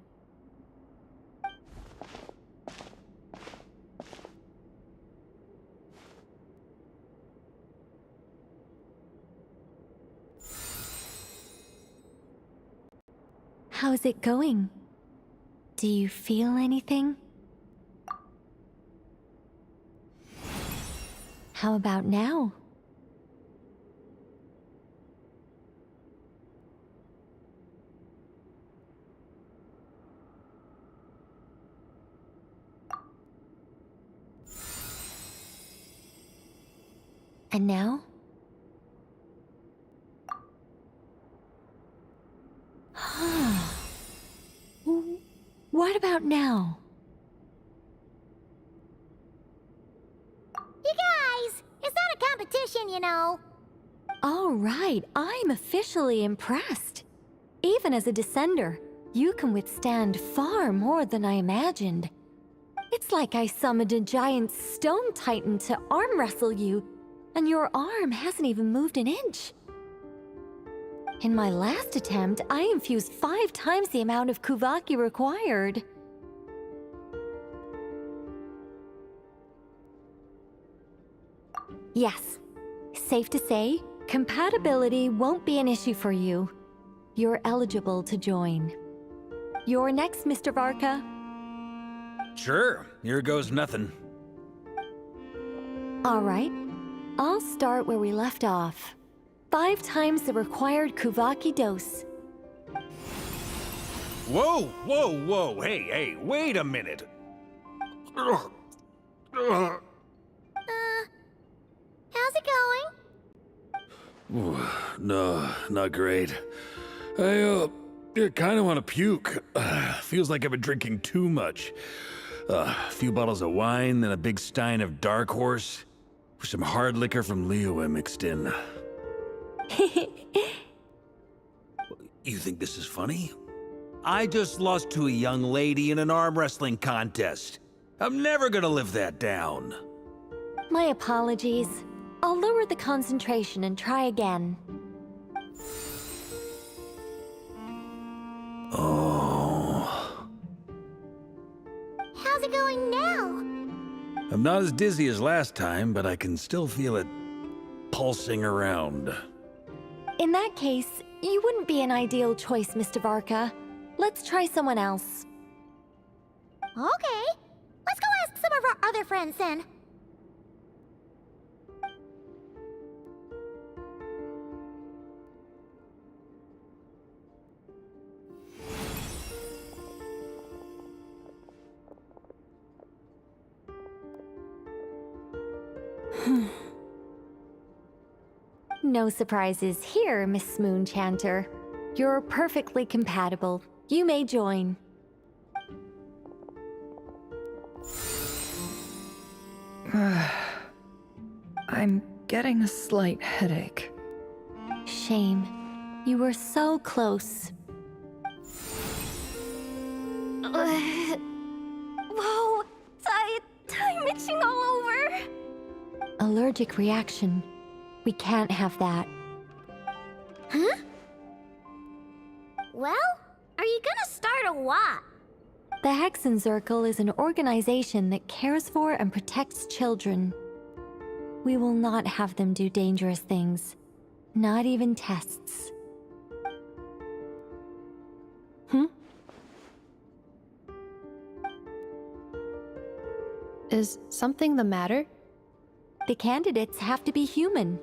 S13: How's it going? Do you feel anything? How about now? And now? What about now?
S1: You guys, it's not a competition, you know.
S13: All right, I'm officially impressed. Even as a descender, you can withstand far more than I imagined. It's like I summoned a giant stone titan to arm wrestle you, and your arm hasn't even moved an inch. In my last attempt, I infused 5 times the amount of Kuvaki required. Yes, safe to say, compatibility won't be an issue for you. You're eligible to join. You're next, Mr. Varka.
S2: Sure, here goes nothing.
S13: All right, I'll start where we left off. 5 times the required Kuvaki dose.
S2: Whoa, whoa, whoa, hey, wait a minute.
S1: How's it going?
S2: Ooh, no, not great. I kind of want to puke. Feels like I've been drinking too much. A few bottles of wine, then a big stein of Dark Horse. With some hard liquor from Liyue mixed in. You think this is funny? I just lost to a young lady in an arm wrestling contest. I'm never gonna live that down.
S13: My apologies. I'll lower the concentration and try again.
S2: Oh.
S1: How's it going now?
S2: I'm not as dizzy as last time, but I can still feel it pulsing around.
S13: In that case, you wouldn't be an ideal choice, Mr. Varka. Let's try someone else.
S1: Okay. Let's go ask some of our other friends then.
S13: No surprises here, Miss Moonchanter. You're perfectly compatible. You may join.
S14: I'm getting a slight headache.
S13: Shame. You were so close.
S8: Whoa! I'm itching all over!
S13: Allergic reaction. We can't have that.
S1: Huh? Well, are you gonna start a what?
S13: The Hexenzirkel is an organization that cares for and protects children. We will not have them do dangerous things. Not even tests.
S14: Is something the matter?
S13: The candidates have to be human.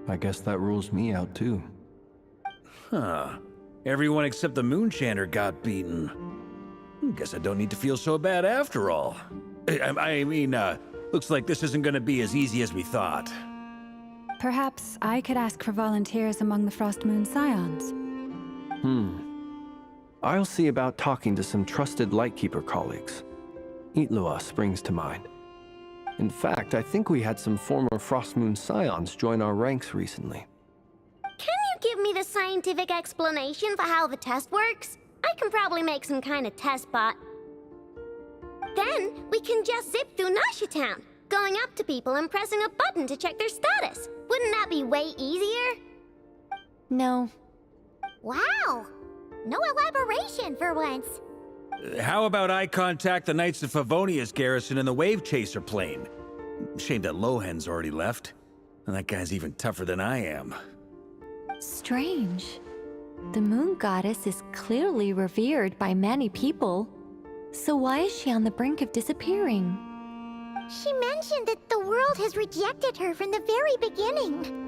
S15: I guess that rules me out too.
S2: Huh. Everyone except the Moonchanter got beaten. Guess I don't need to feel so bad after all. I mean, looks like this isn't gonna be as easy as we thought.
S3: Perhaps I could ask for volunteers among the Frost Moon Scions.
S15: I'll see about talking to some trusted Lightkeeper colleagues. Itlua springs to mind. In fact, I think we had some former Frost Moon Scions join our ranks recently.
S1: Can you give me the scientific explanation for how the test works? I can probably make some kind of test bot. Then we can just zip through Nasha Town, going up to people and pressing a button to check their status. Wouldn't that be way easier?
S13: No.
S1: Wow! No elaboration for once.
S2: How about I contact the Knights of Favonia's garrison in the Wave Chaser plane? Shame that Lohan's already left. And that guy's even tougher than I am.
S13: Strange. The moon goddess is clearly revered by many people. So why is she on the brink of disappearing?
S1: She mentioned that the world has rejected her from the very beginning.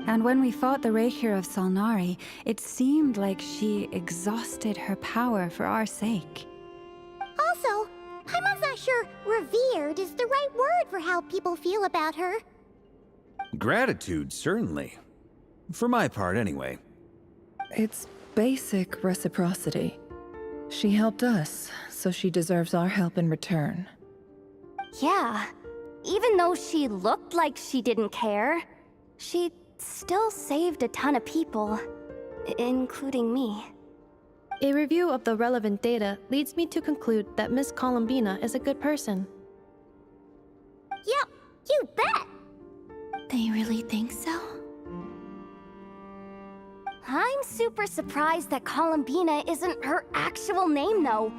S3: And when we fought the Rakhir of Salnari, it seemed like she exhausted her power for our sake.
S1: Also, Paimon's not sure revered is the right word for how people feel about her.
S2: Gratitude, certainly. For my part, anyway.
S14: It's basic reciprocity. She helped us, so she deserves our help in return.
S8: Yeah. Even though she looked like she didn't care, she still saved a ton of people, including me.
S16: A review of the relevant data leads me to conclude that Miss Columbina is a good person.
S1: Yep, you bet!
S9: They really think so?
S8: I'm super surprised that Columbina isn't her actual name, though.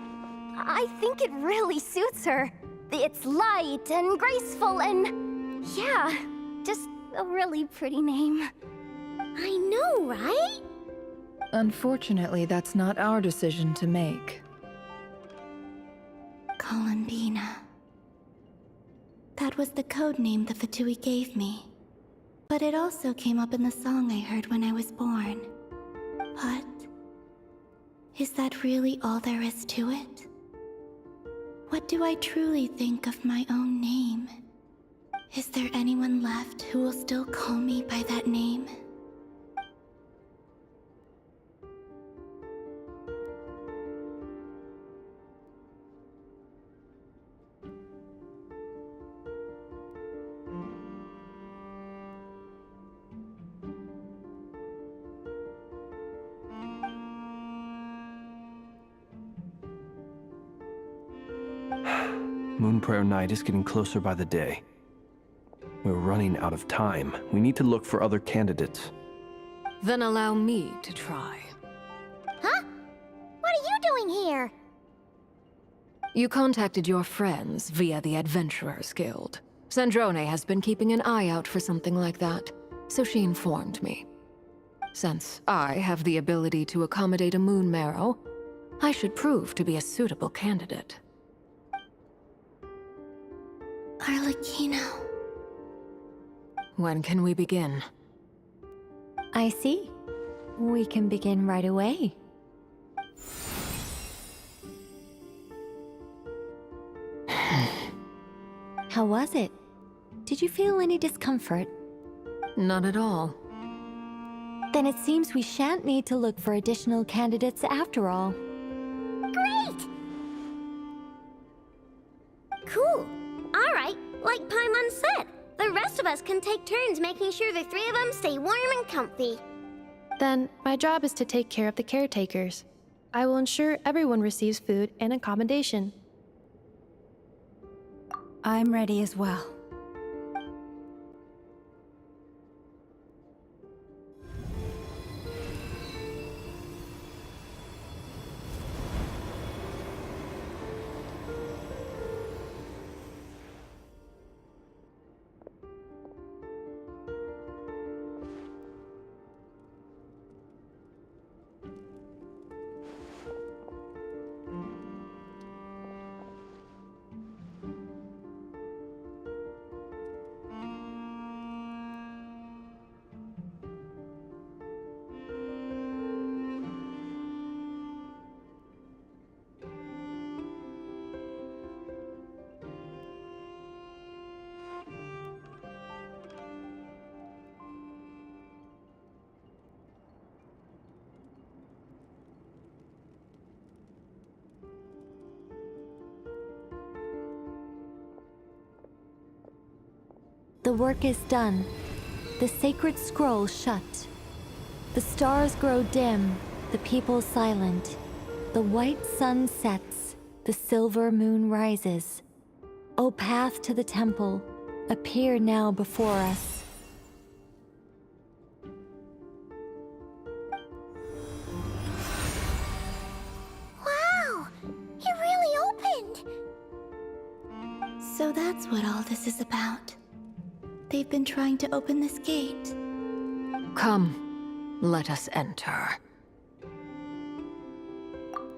S8: I think it really suits her. It's light and graceful and... yeah, just a really pretty name.
S1: I know, right?
S14: Unfortunately, that's not our decision to make.
S9: Columbina. That was the code name the Fatui gave me. But it also came up in the song I heard when I was born. But... is that really all there is to it? What do I truly think of my own name? Is there anyone left who will still call me by that name?
S15: Moon Prayer Night is getting closer by the day. We're running out of time. We need to look for other candidates.
S7: Then allow me to try.
S1: Huh? What are you doing here?
S7: You contacted your friends via the Adventurers Guild. Sandrone has been keeping an eye out for something like that, so she informed me. Since I have the ability to accommodate a moon marrow, I should prove to be a suitable candidate.
S9: Arlecchino.
S7: When can we begin?
S13: I see. We can begin right away. How was it? Did you feel any discomfort?
S7: Not at all.
S13: Then it seems we shan't need to look for additional candidates after all.
S1: Great! Cool. All right, like Paimon said, the rest of us can take turns making sure the three of them stay warm and comfy.
S16: Then, my job is to take care of the caretakers. I will ensure everyone receives food and accommodation.
S3: I'm ready as well.
S13: The work is done. The sacred scroll shut. The stars grow dim, the people silent. The white sun sets, the silver moon rises. O path to the temple, appear now before us.
S1: Wow! It really opened!
S9: So that's what all this is about. They've been trying to open this gate.
S7: Come, let us enter.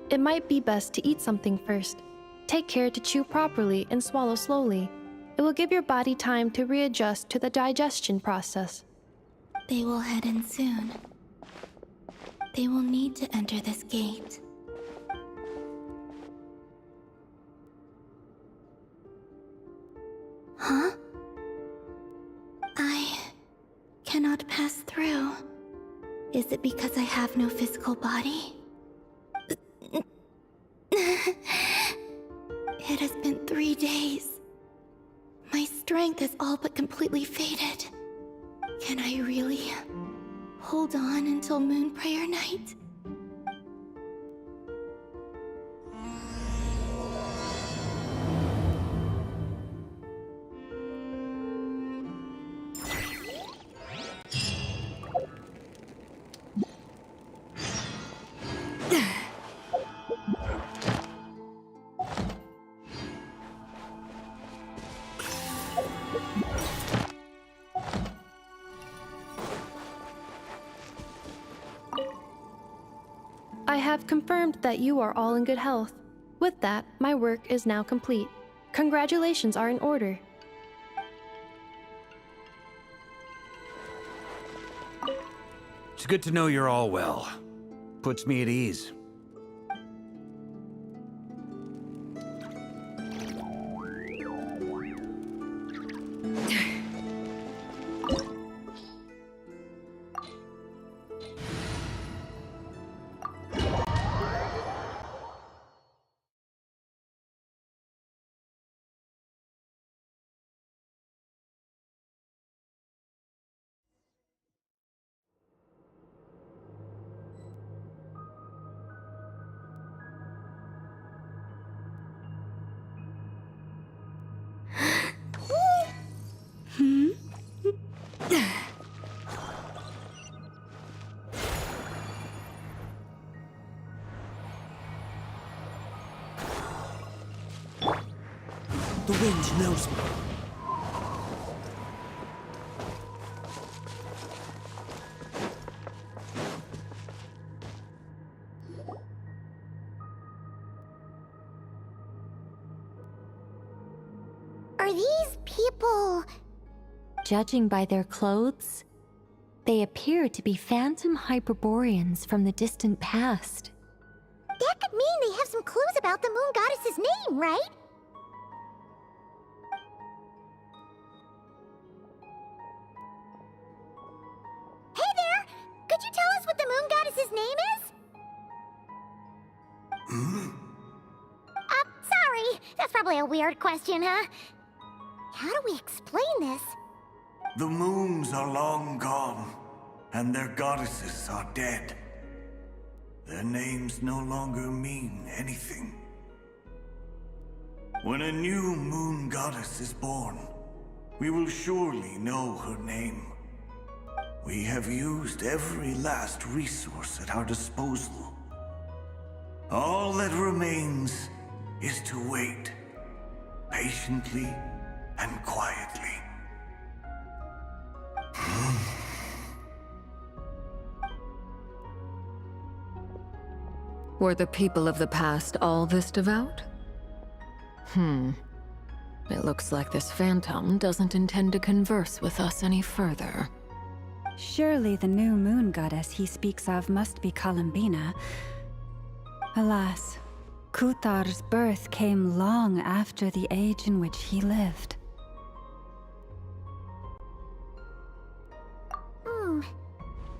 S16: It might be best to eat something first. Take care to chew properly and swallow slowly. It will give your body time to readjust to the digestion process.
S9: They will head in soon. They will need to enter this gate. Huh? I cannot pass through. Is it because I have no physical body? It has been 3 days. My strength has all but completely faded. Can I really hold on until Moon Prayer Night?
S16: I have confirmed that you are all in good health. With that, my work is now complete. Congratulations are in order.
S2: It's good to know you're all well. Puts me at ease.
S17: The wind knows me.
S1: Are these people...
S13: Judging by their clothes, they appear to be phantom Hyperboreans from the distant past.
S1: That could mean they have some clues about the moon goddess's name, right? Hey there! Could you tell us what the moon goddess's name is? Sorry. That's probably a weird question, huh? How do we explain this?
S11: The moons are long gone, and their goddesses are dead. Their names no longer mean anything. When a new moon goddess is born, we will surely know her name. We have used every last resource at our disposal. All that remains is to wait, patiently and quietly.
S7: Were the people of the past all this devout? It looks like this phantom doesn't intend to converse with us any further.
S3: Surely the new moon goddess he speaks of must be Columbina. Alas, Kuthar's birth came long after the age in which he lived.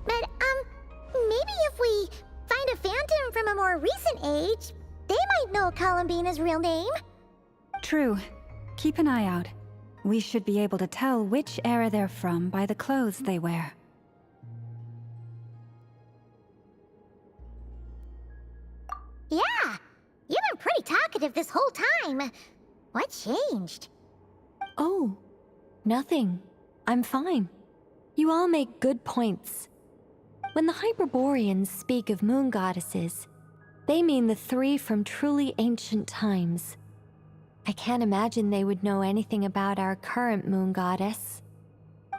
S1: But, maybe if we find a phantom from a more recent age, they might know Columbina's real name.
S3: True. Keep an eye out. We should be able to tell which era they're from by the clothes they wear.
S1: Yeah, you've been pretty talkative this whole time. What changed?
S13: Oh, nothing. I'm fine. You all make good points. When the Hyperboreans speak of moon goddesses, they mean the three from truly ancient times. I can't imagine they would know anything about our current moon goddess.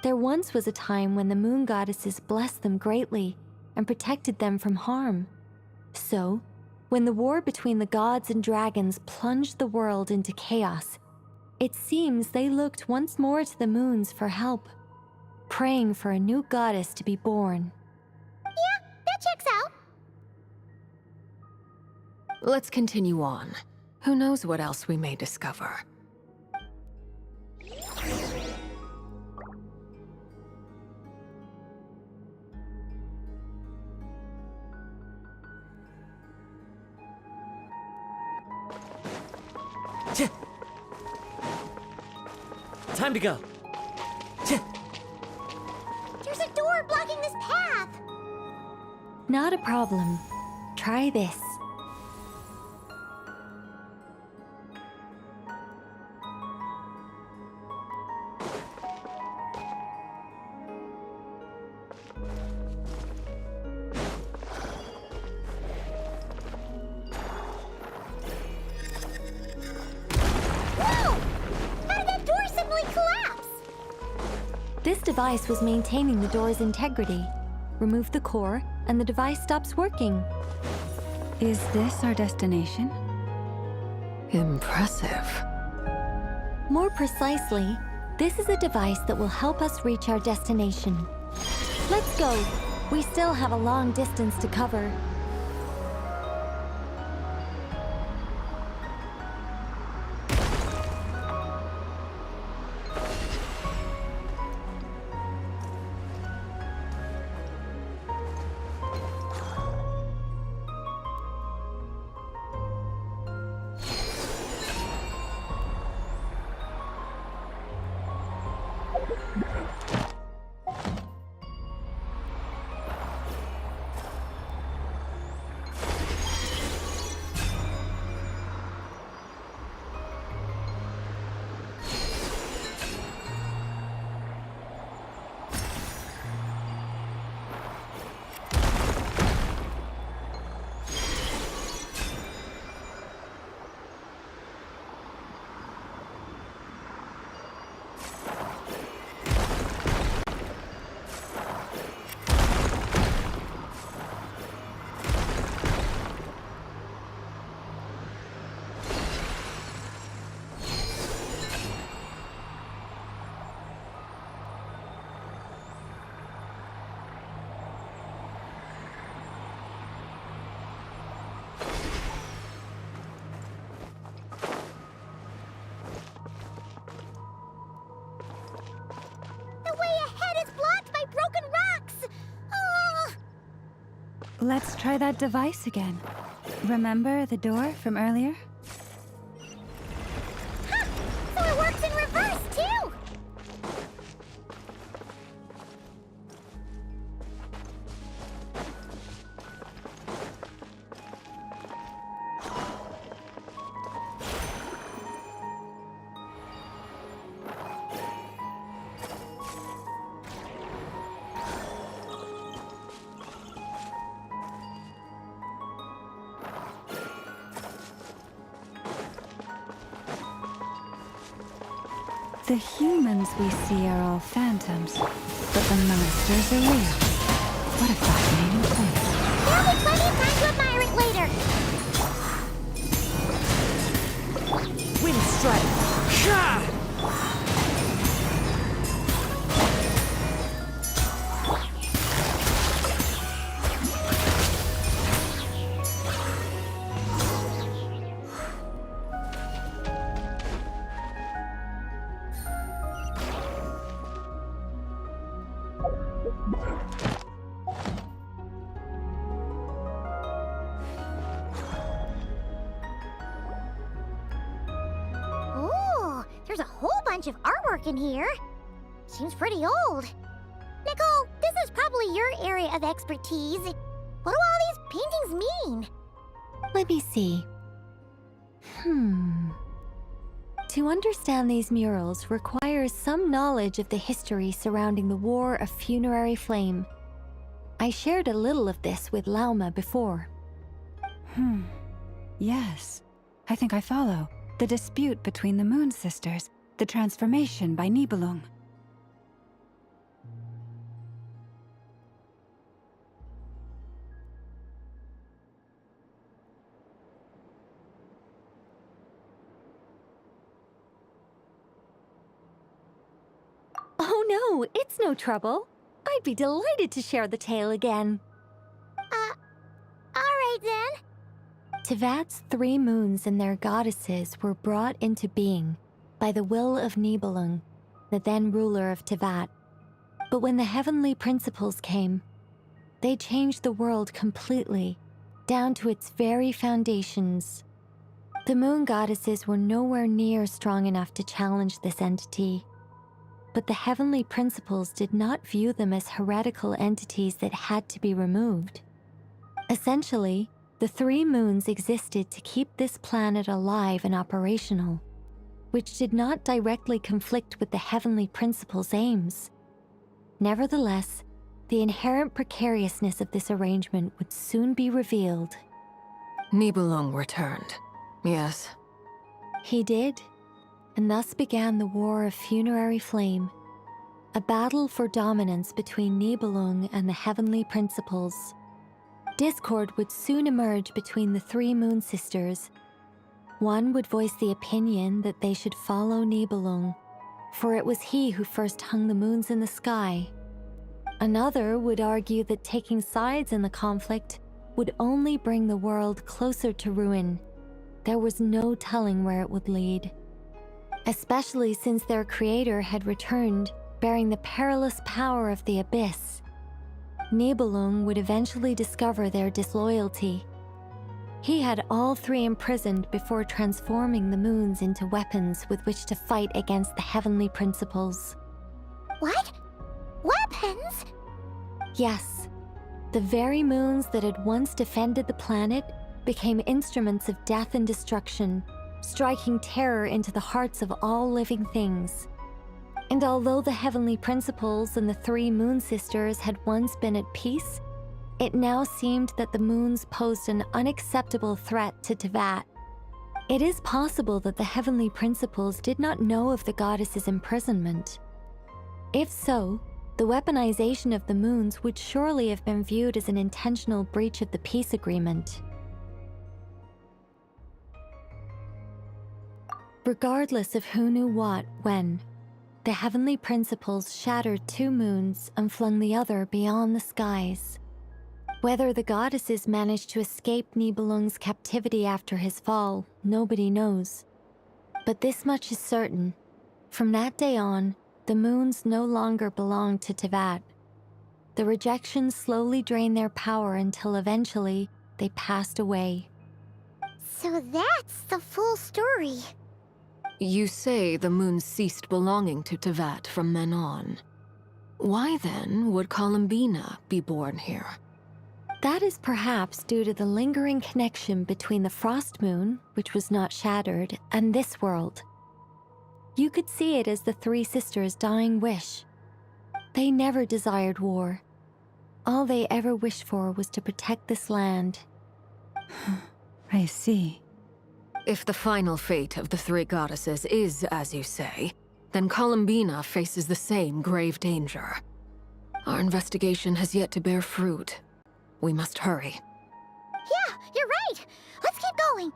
S13: There once was a time when the moon goddesses blessed them greatly and protected them from harm. So, when the war between the gods and dragons plunged the world into chaos, it seems they looked once more to the moons for help, praying for a new goddess to be born.
S1: Yeah, that checks out.
S7: Let's continue on. Who knows what else we may discover?
S17: Time to go.
S1: There's a door blocking this path.
S13: Not a problem. Try this. This device was maintaining the door's integrity. Remove the core, and the device stops working.
S3: Is this our destination?
S7: Impressive.
S13: More precisely, this is a device that will help us reach our destination. Let's go. We still have a long distance to cover.
S3: Let's try that device again. Remember the door from earlier?
S1: Huh! So it works in reverse, too!
S3: The humans we see are all phantoms, but the monsters are real. What a fascinating point.
S1: There'll be plenty of time to admire it later.
S4: Wind strike! Sha!
S1: Ooh, there's a whole bunch of artwork in here. Seems pretty old. Nicole, this is probably your area of expertise. What do all these paintings mean?
S13: Let me see. To understand these murals requires some knowledge of the history surrounding the War of Funerary Flame. I shared a little of this with Lauma before.
S3: Yes. I think I follow. The dispute between the Moon Sisters, the transformation by Nibelung.
S13: Oh no, it's no trouble. I'd be delighted to share the tale again.
S1: Alright then.
S13: Tevat's 3 moons and their goddesses were brought into being by the will of Nibelung, the then ruler of Tevat. But when the heavenly principles came, they changed the world completely, down to its very foundations. The moon goddesses were nowhere near strong enough to challenge this entity. But the heavenly principles did not view them as heretical entities that had to be removed. Essentially, the 3 moons existed to keep this planet alive and operational, which did not directly conflict with the heavenly principles' aims. Nevertheless, the inherent precariousness of this arrangement would soon be revealed.
S7: Nibelung returned. Yes.
S13: He did, and thus began the War of Funerary Flame, a battle for dominance between Nibelung and the heavenly principles. Discord would soon emerge between the 3 Moon Sisters. One would voice the opinion that they should follow Nibelung, for it was he who first hung the moons in the sky. Another would argue that taking sides in the conflict would only bring the world closer to ruin. There was no telling where it would lead. Especially since their creator had returned, bearing the perilous power of the Abyss. Nibelung would eventually discover their disloyalty. He had all 3 imprisoned before transforming the moons into weapons with which to fight against the heavenly principles.
S1: What? Weapons?
S13: Yes. The very moons that had once defended the planet became instruments of death and destruction, striking terror into the hearts of all living things. And although the heavenly principles and the 3 Moon Sisters had once been at peace, it now seemed that the moons posed an unacceptable threat to Tevat. It is possible that the heavenly principles did not know of the goddess's imprisonment. If so, the weaponization of the moons would surely have been viewed as an intentional breach of the peace agreement. Regardless of who knew what, when, the heavenly principles shattered 2 moons and flung the other beyond the skies. Whether the goddesses managed to escape Nibelung's captivity after his fall, nobody knows. But this much is certain. From that day on, the moons no longer belonged to Tevat. The rejection slowly drained their power until eventually they passed away.
S1: So that's the full story.
S7: You say the moon ceased belonging to Tevat from then on. Why then would Columbina be born here?
S13: That is perhaps due to the lingering connection between the Frost Moon, which was not shattered, and this world. You could see it as the three sisters' dying wish. They never desired war. All they ever wished for was to protect this land.
S3: I see.
S7: If the final fate of the three goddesses is as you say, then Columbina faces the same grave danger. Our investigation has yet to bear fruit. We must hurry.
S1: Yeah, you're right. Let's keep going.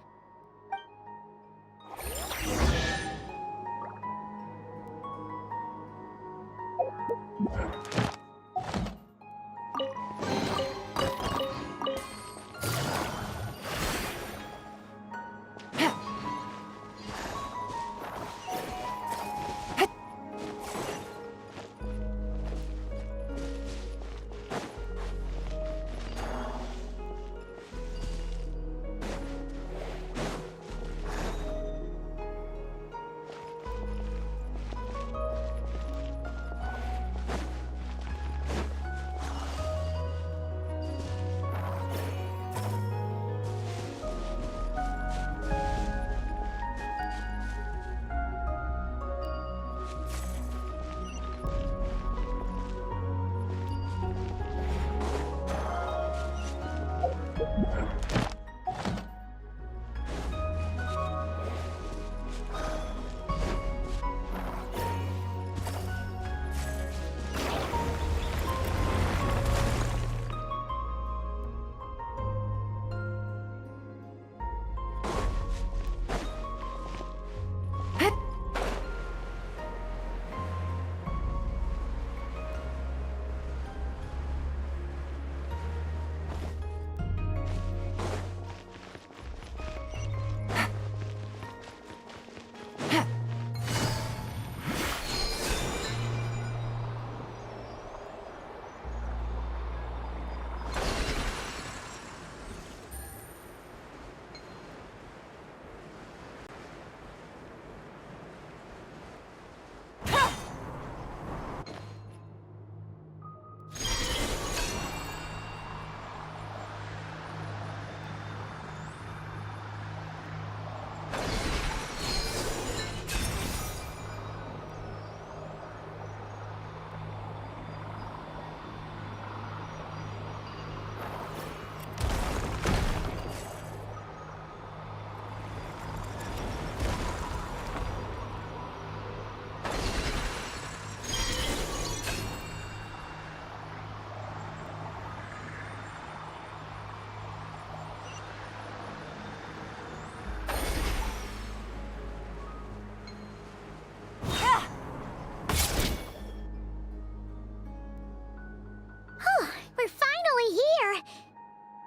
S1: We're finally here.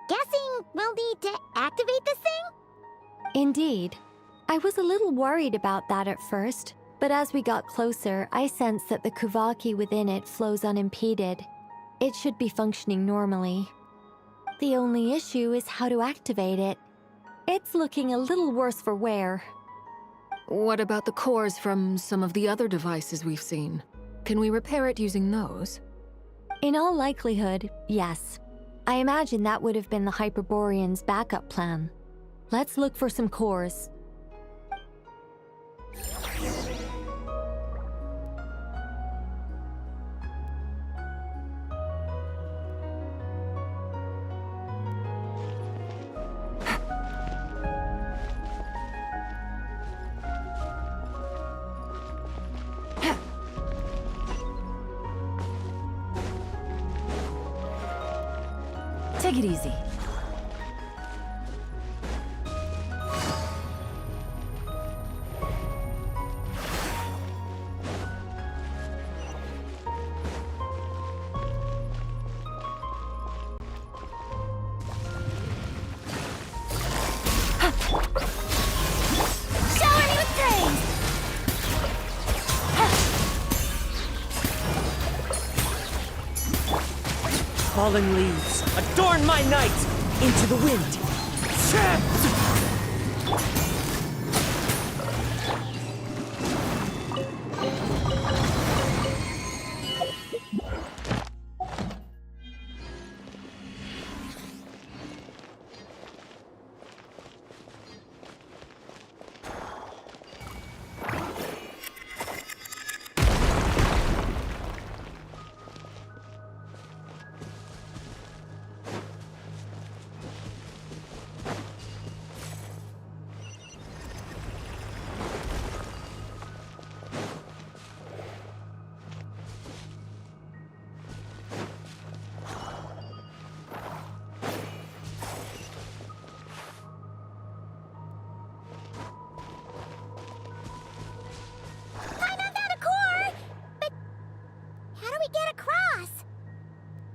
S1: Guessing we'll need to activate this thing?
S13: Indeed. I was a little worried about that at first, but as we got closer, I sensed that the Kuvaki within it flows unimpeded. It should be functioning normally. The only issue is how to activate it. It's looking a little worse for wear.
S7: What about the cores from some of the other devices we've seen? Can we repair it using those?
S13: In all likelihood, yes. I imagine that would have been the Hyperborean's backup plan. Let's look for some cores.
S3: Take it easy.
S1: Shower me with praise!
S17: falling leaves, adorn my night into the wind.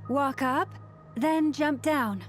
S3: Walk up, then jump down.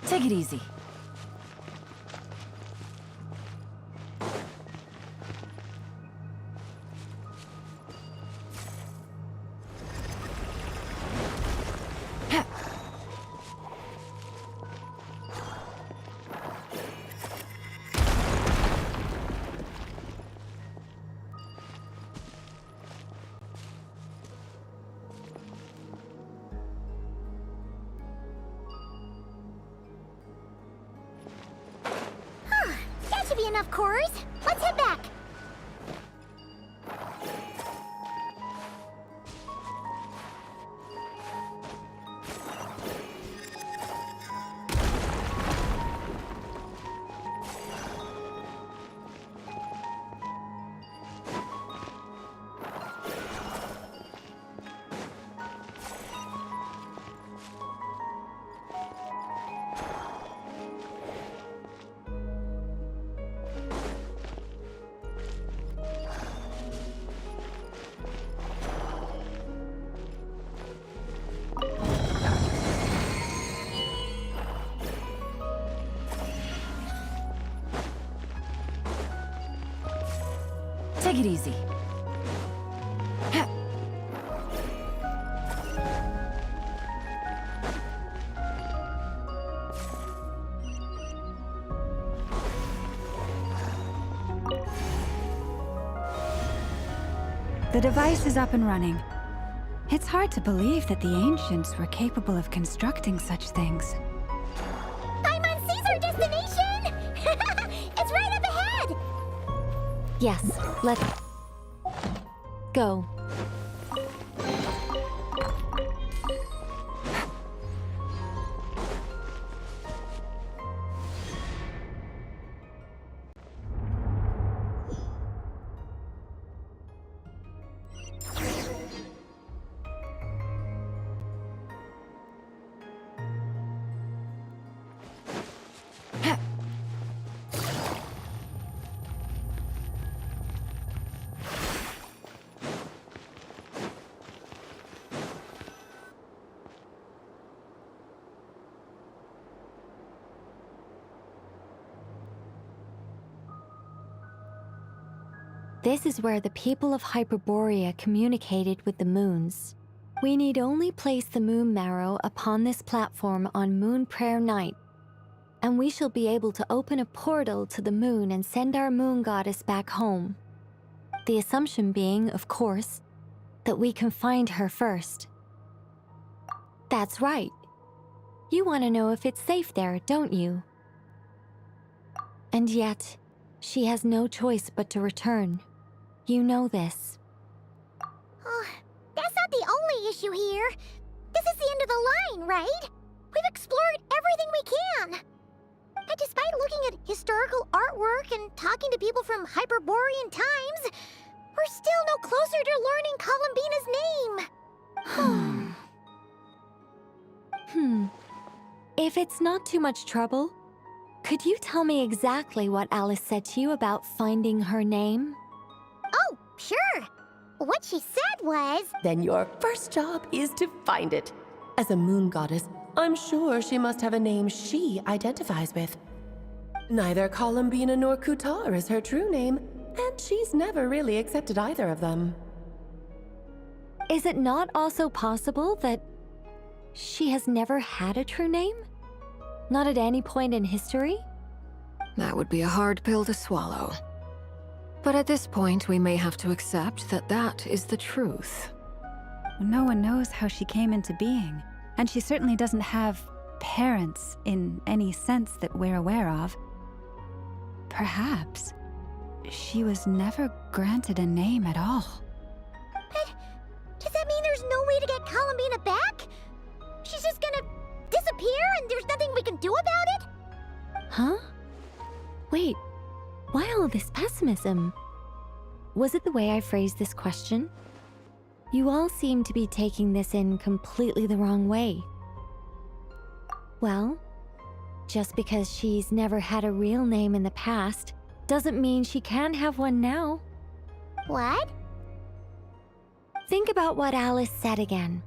S18: Take it easy.
S1: Enough cores. Let's head back.
S18: Take it easy.
S3: The device is up and running. It's hard to believe that the ancients were capable of constructing such things.
S1: Paimon sees our destination! It's right up ahead!
S13: Yes, let's go. This is where the people of Hyperborea communicated with the moons. We need only place the moon marrow upon this platform on Moon Prayer Night, and we shall be able to open a portal to the moon and send our moon goddess back home. The assumption being, of course, that we can find her first. That's right. You want to know if it's safe there, don't you? And yet, she has no choice but to return. You know this.
S1: Oh, that's not the only issue here. This is the end of the line, right? We've explored everything we can. And despite looking at historical artwork and talking to people from Hyperborean times, we're still no closer to learning Columbina's name.
S13: If it's not too much trouble, could you tell me exactly what Alice said to you about finding her name?
S1: Oh, sure. What she said was...
S18: Then your first job is to find it. As a moon goddess, I'm sure she must have a name she identifies with. Neither Columbina nor Kutar is her true name, and she's never really accepted either of them.
S13: Is it not also possible that she has never had a true name? Not at any point in history?
S7: That would be a hard pill to swallow. But at this point, we may have to accept that that is the truth.
S3: No one knows how she came into being, and she certainly doesn't have parents in any sense that we're aware of. Perhaps she was never granted a name at all.
S1: But does that mean there's no way to get Columbina back? She's just gonna disappear and there's nothing we can do about it?
S13: Huh? Wait, why all this pessimism? Was it the way I phrased this question? You all seem to be taking this in completely the wrong way. Well, just because she's never had a real name in the past doesn't mean she can't have one now.
S1: What?
S13: Think about what Alice said again.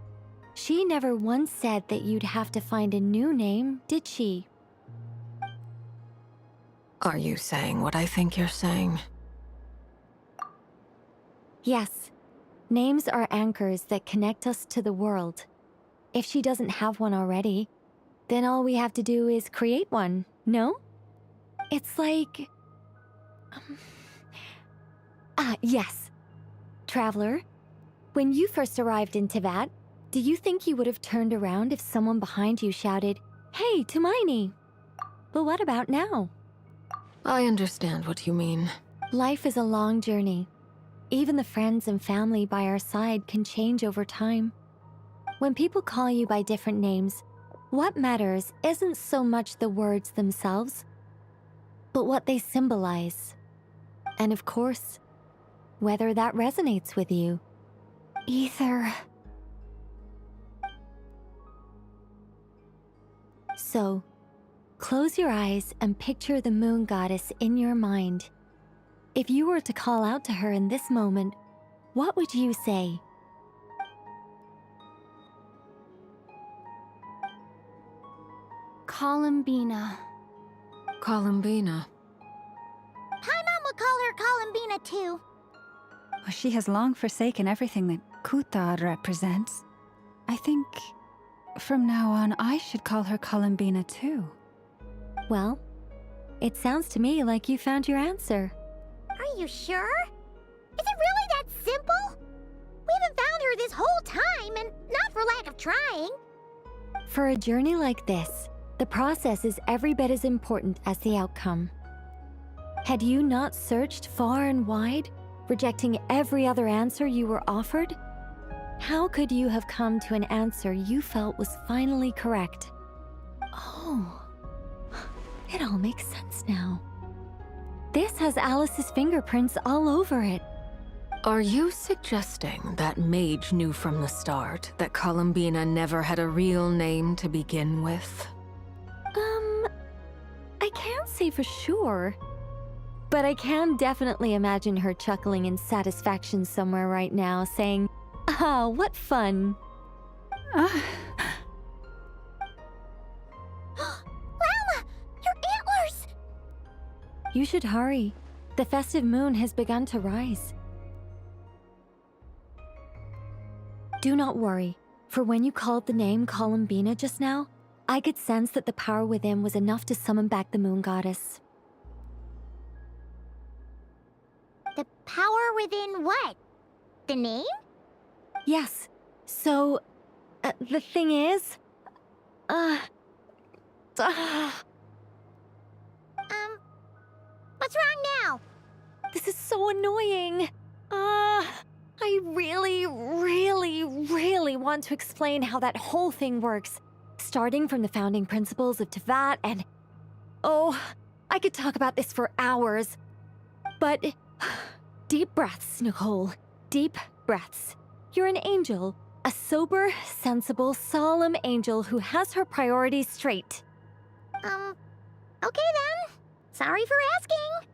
S13: She never once said that you'd have to find a new name, did she?
S7: Are you saying what I think you're saying?
S13: Yes. Names are anchors that connect us to the world. If she doesn't have one already, then all we have to do is create one, no? It's like... yes. Traveler, when you first arrived in Teyvat, do you think you would have turned around if someone behind you shouted, "Hey, Hermione"? But what about now?
S7: I understand what you mean.
S13: Life is a long journey. Even the friends and family by our side can change over time. When people call you by different names, what matters isn't so much the words themselves, but what they symbolize. And of course, whether that resonates with you. Ether. So, close your eyes and picture the moon goddess in your mind. If you were to call out to her in this moment, what would you say?
S9: Columbina.
S7: Columbina.
S1: Paimon would call her Columbina too.
S3: Well, she has long forsaken everything that Kutar represents. I think from now on I should call her Columbina too.
S13: Well, it sounds to me like you found your answer.
S1: Are you sure? Is it really that simple? this whole time, and not for lack of trying.
S13: For a journey like this, the process is every bit as important as the outcome. Had you not searched far and wide, rejecting every other answer you were offered, how could you have come to an answer you felt was finally correct? Oh, it all makes sense now. This has Alice's fingerprints all over it.
S7: Are you suggesting that Mage knew from the start that Columbina never had a real name to begin with?
S13: I can't say for sure, but I can definitely imagine her chuckling in satisfaction somewhere right now, saying, "Ah, what fun."
S1: Llama! Your antlers!
S13: You should hurry. The festive moon has begun to rise. Do not worry, for when you called the name Columbina just now, I could sense that the power within was enough to summon back the moon goddess.
S1: The power within what? The name?
S13: Yes. So, the thing is...
S1: What's wrong now?
S13: This is so annoying. I really want to explain how that whole thing works. Starting from the founding principles of Tevat and... Oh, I could talk about this for hours. But... Deep breaths, Nicole. Deep breaths. You're an angel. A sober, sensible, solemn angel who has her priorities straight.
S1: Okay then. Sorry for asking.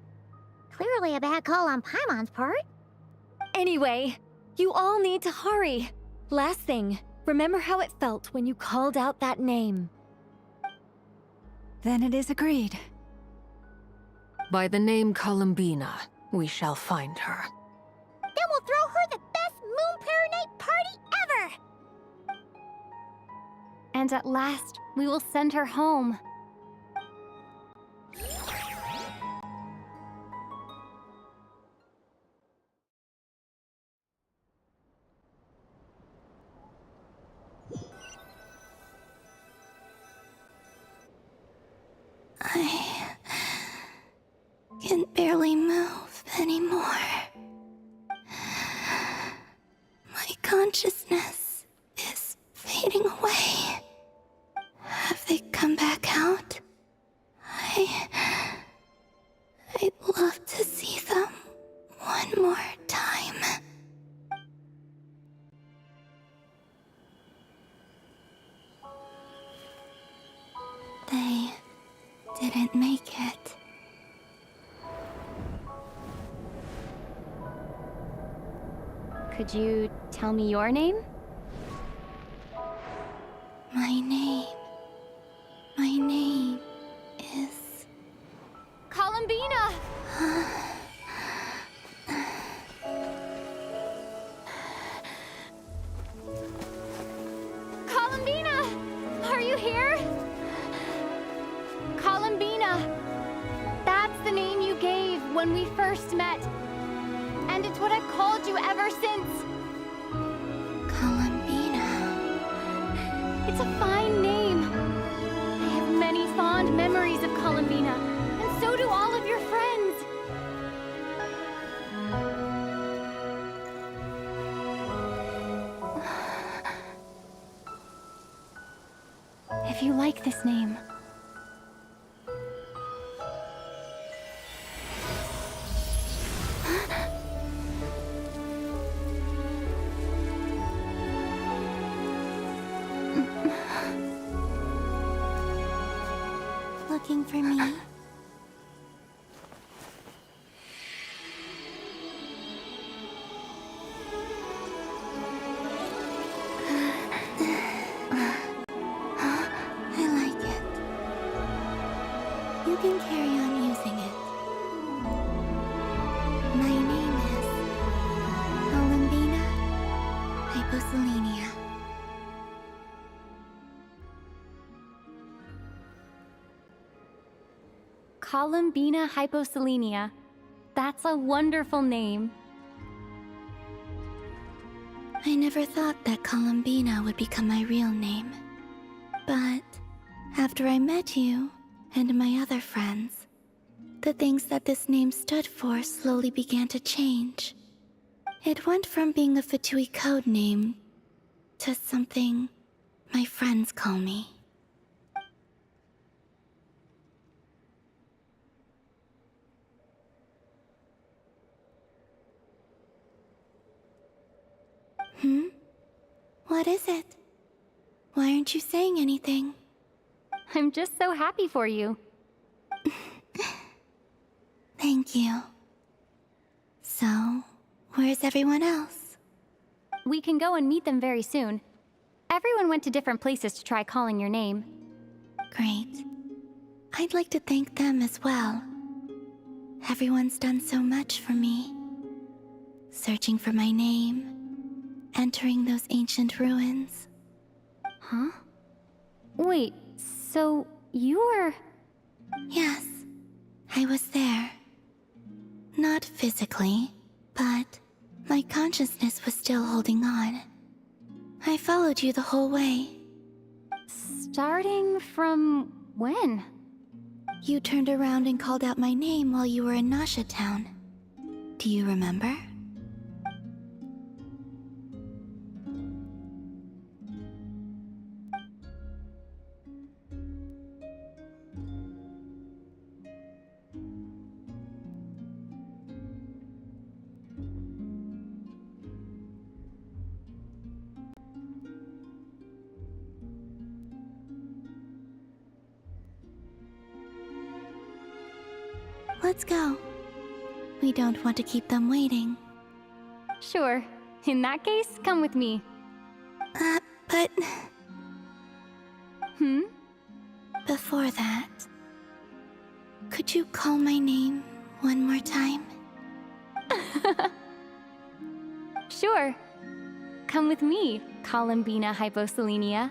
S1: Clearly a bad call on Paimon's part.
S13: Anyway, you all need to hurry. Last thing, remember how it felt when you called out that name.
S3: Then it is agreed.
S7: By the name Columbina, we shall find her.
S1: Then we'll throw her the best Moon Pair Night party ever!
S19: And at last, we will send her home.
S9: I can barely move anymore. My consciousness is fading away. Have they come back out? I'd love to see them one more time. They didn't make it.
S19: Could you tell me your name?
S9: My name is...
S19: Columbina! Columbina! Are you here? Columbina! That's the name you gave when we first met. And it's what I've called you ever since.
S9: Columbina.
S19: It's a fine name. I have many fond memories of Columbina, and so do all of your friends. If you like this name,
S9: Looking for me? I like it. You can carry on using it. My name is Columbina Hyposelenia.
S19: Columbina Hyposelenia. That's a wonderful name.
S9: I never thought that Columbina would become my real name. But after I met you and my other friends, the things that this name stood for slowly began to change. It went from being a Fatui code name to something my friends call me. What is it? Why aren't you saying anything?
S19: I'm just so happy for you.
S9: Thank you. So, where's everyone else?
S19: We can go and meet them very soon. Everyone went to different places to try calling your name.
S9: Great. I'd like to thank them as well. Everyone's done so much for me. Searching for my name, entering those ancient ruins.
S19: Huh? Wait, so you were...
S9: Yes, I was there. Not physically, but my consciousness was still holding on. I followed you the whole way.
S19: Starting from when?
S9: You turned around and called out my name while you were in Nasha Town. Do you remember? Let's go. We don't want to keep them waiting.
S19: Sure. In that case, come with me.
S9: But...
S19: Hmm?
S9: Before that... Could you call my name one more time?
S19: Sure. Come with me, Columbina Hyposelenia.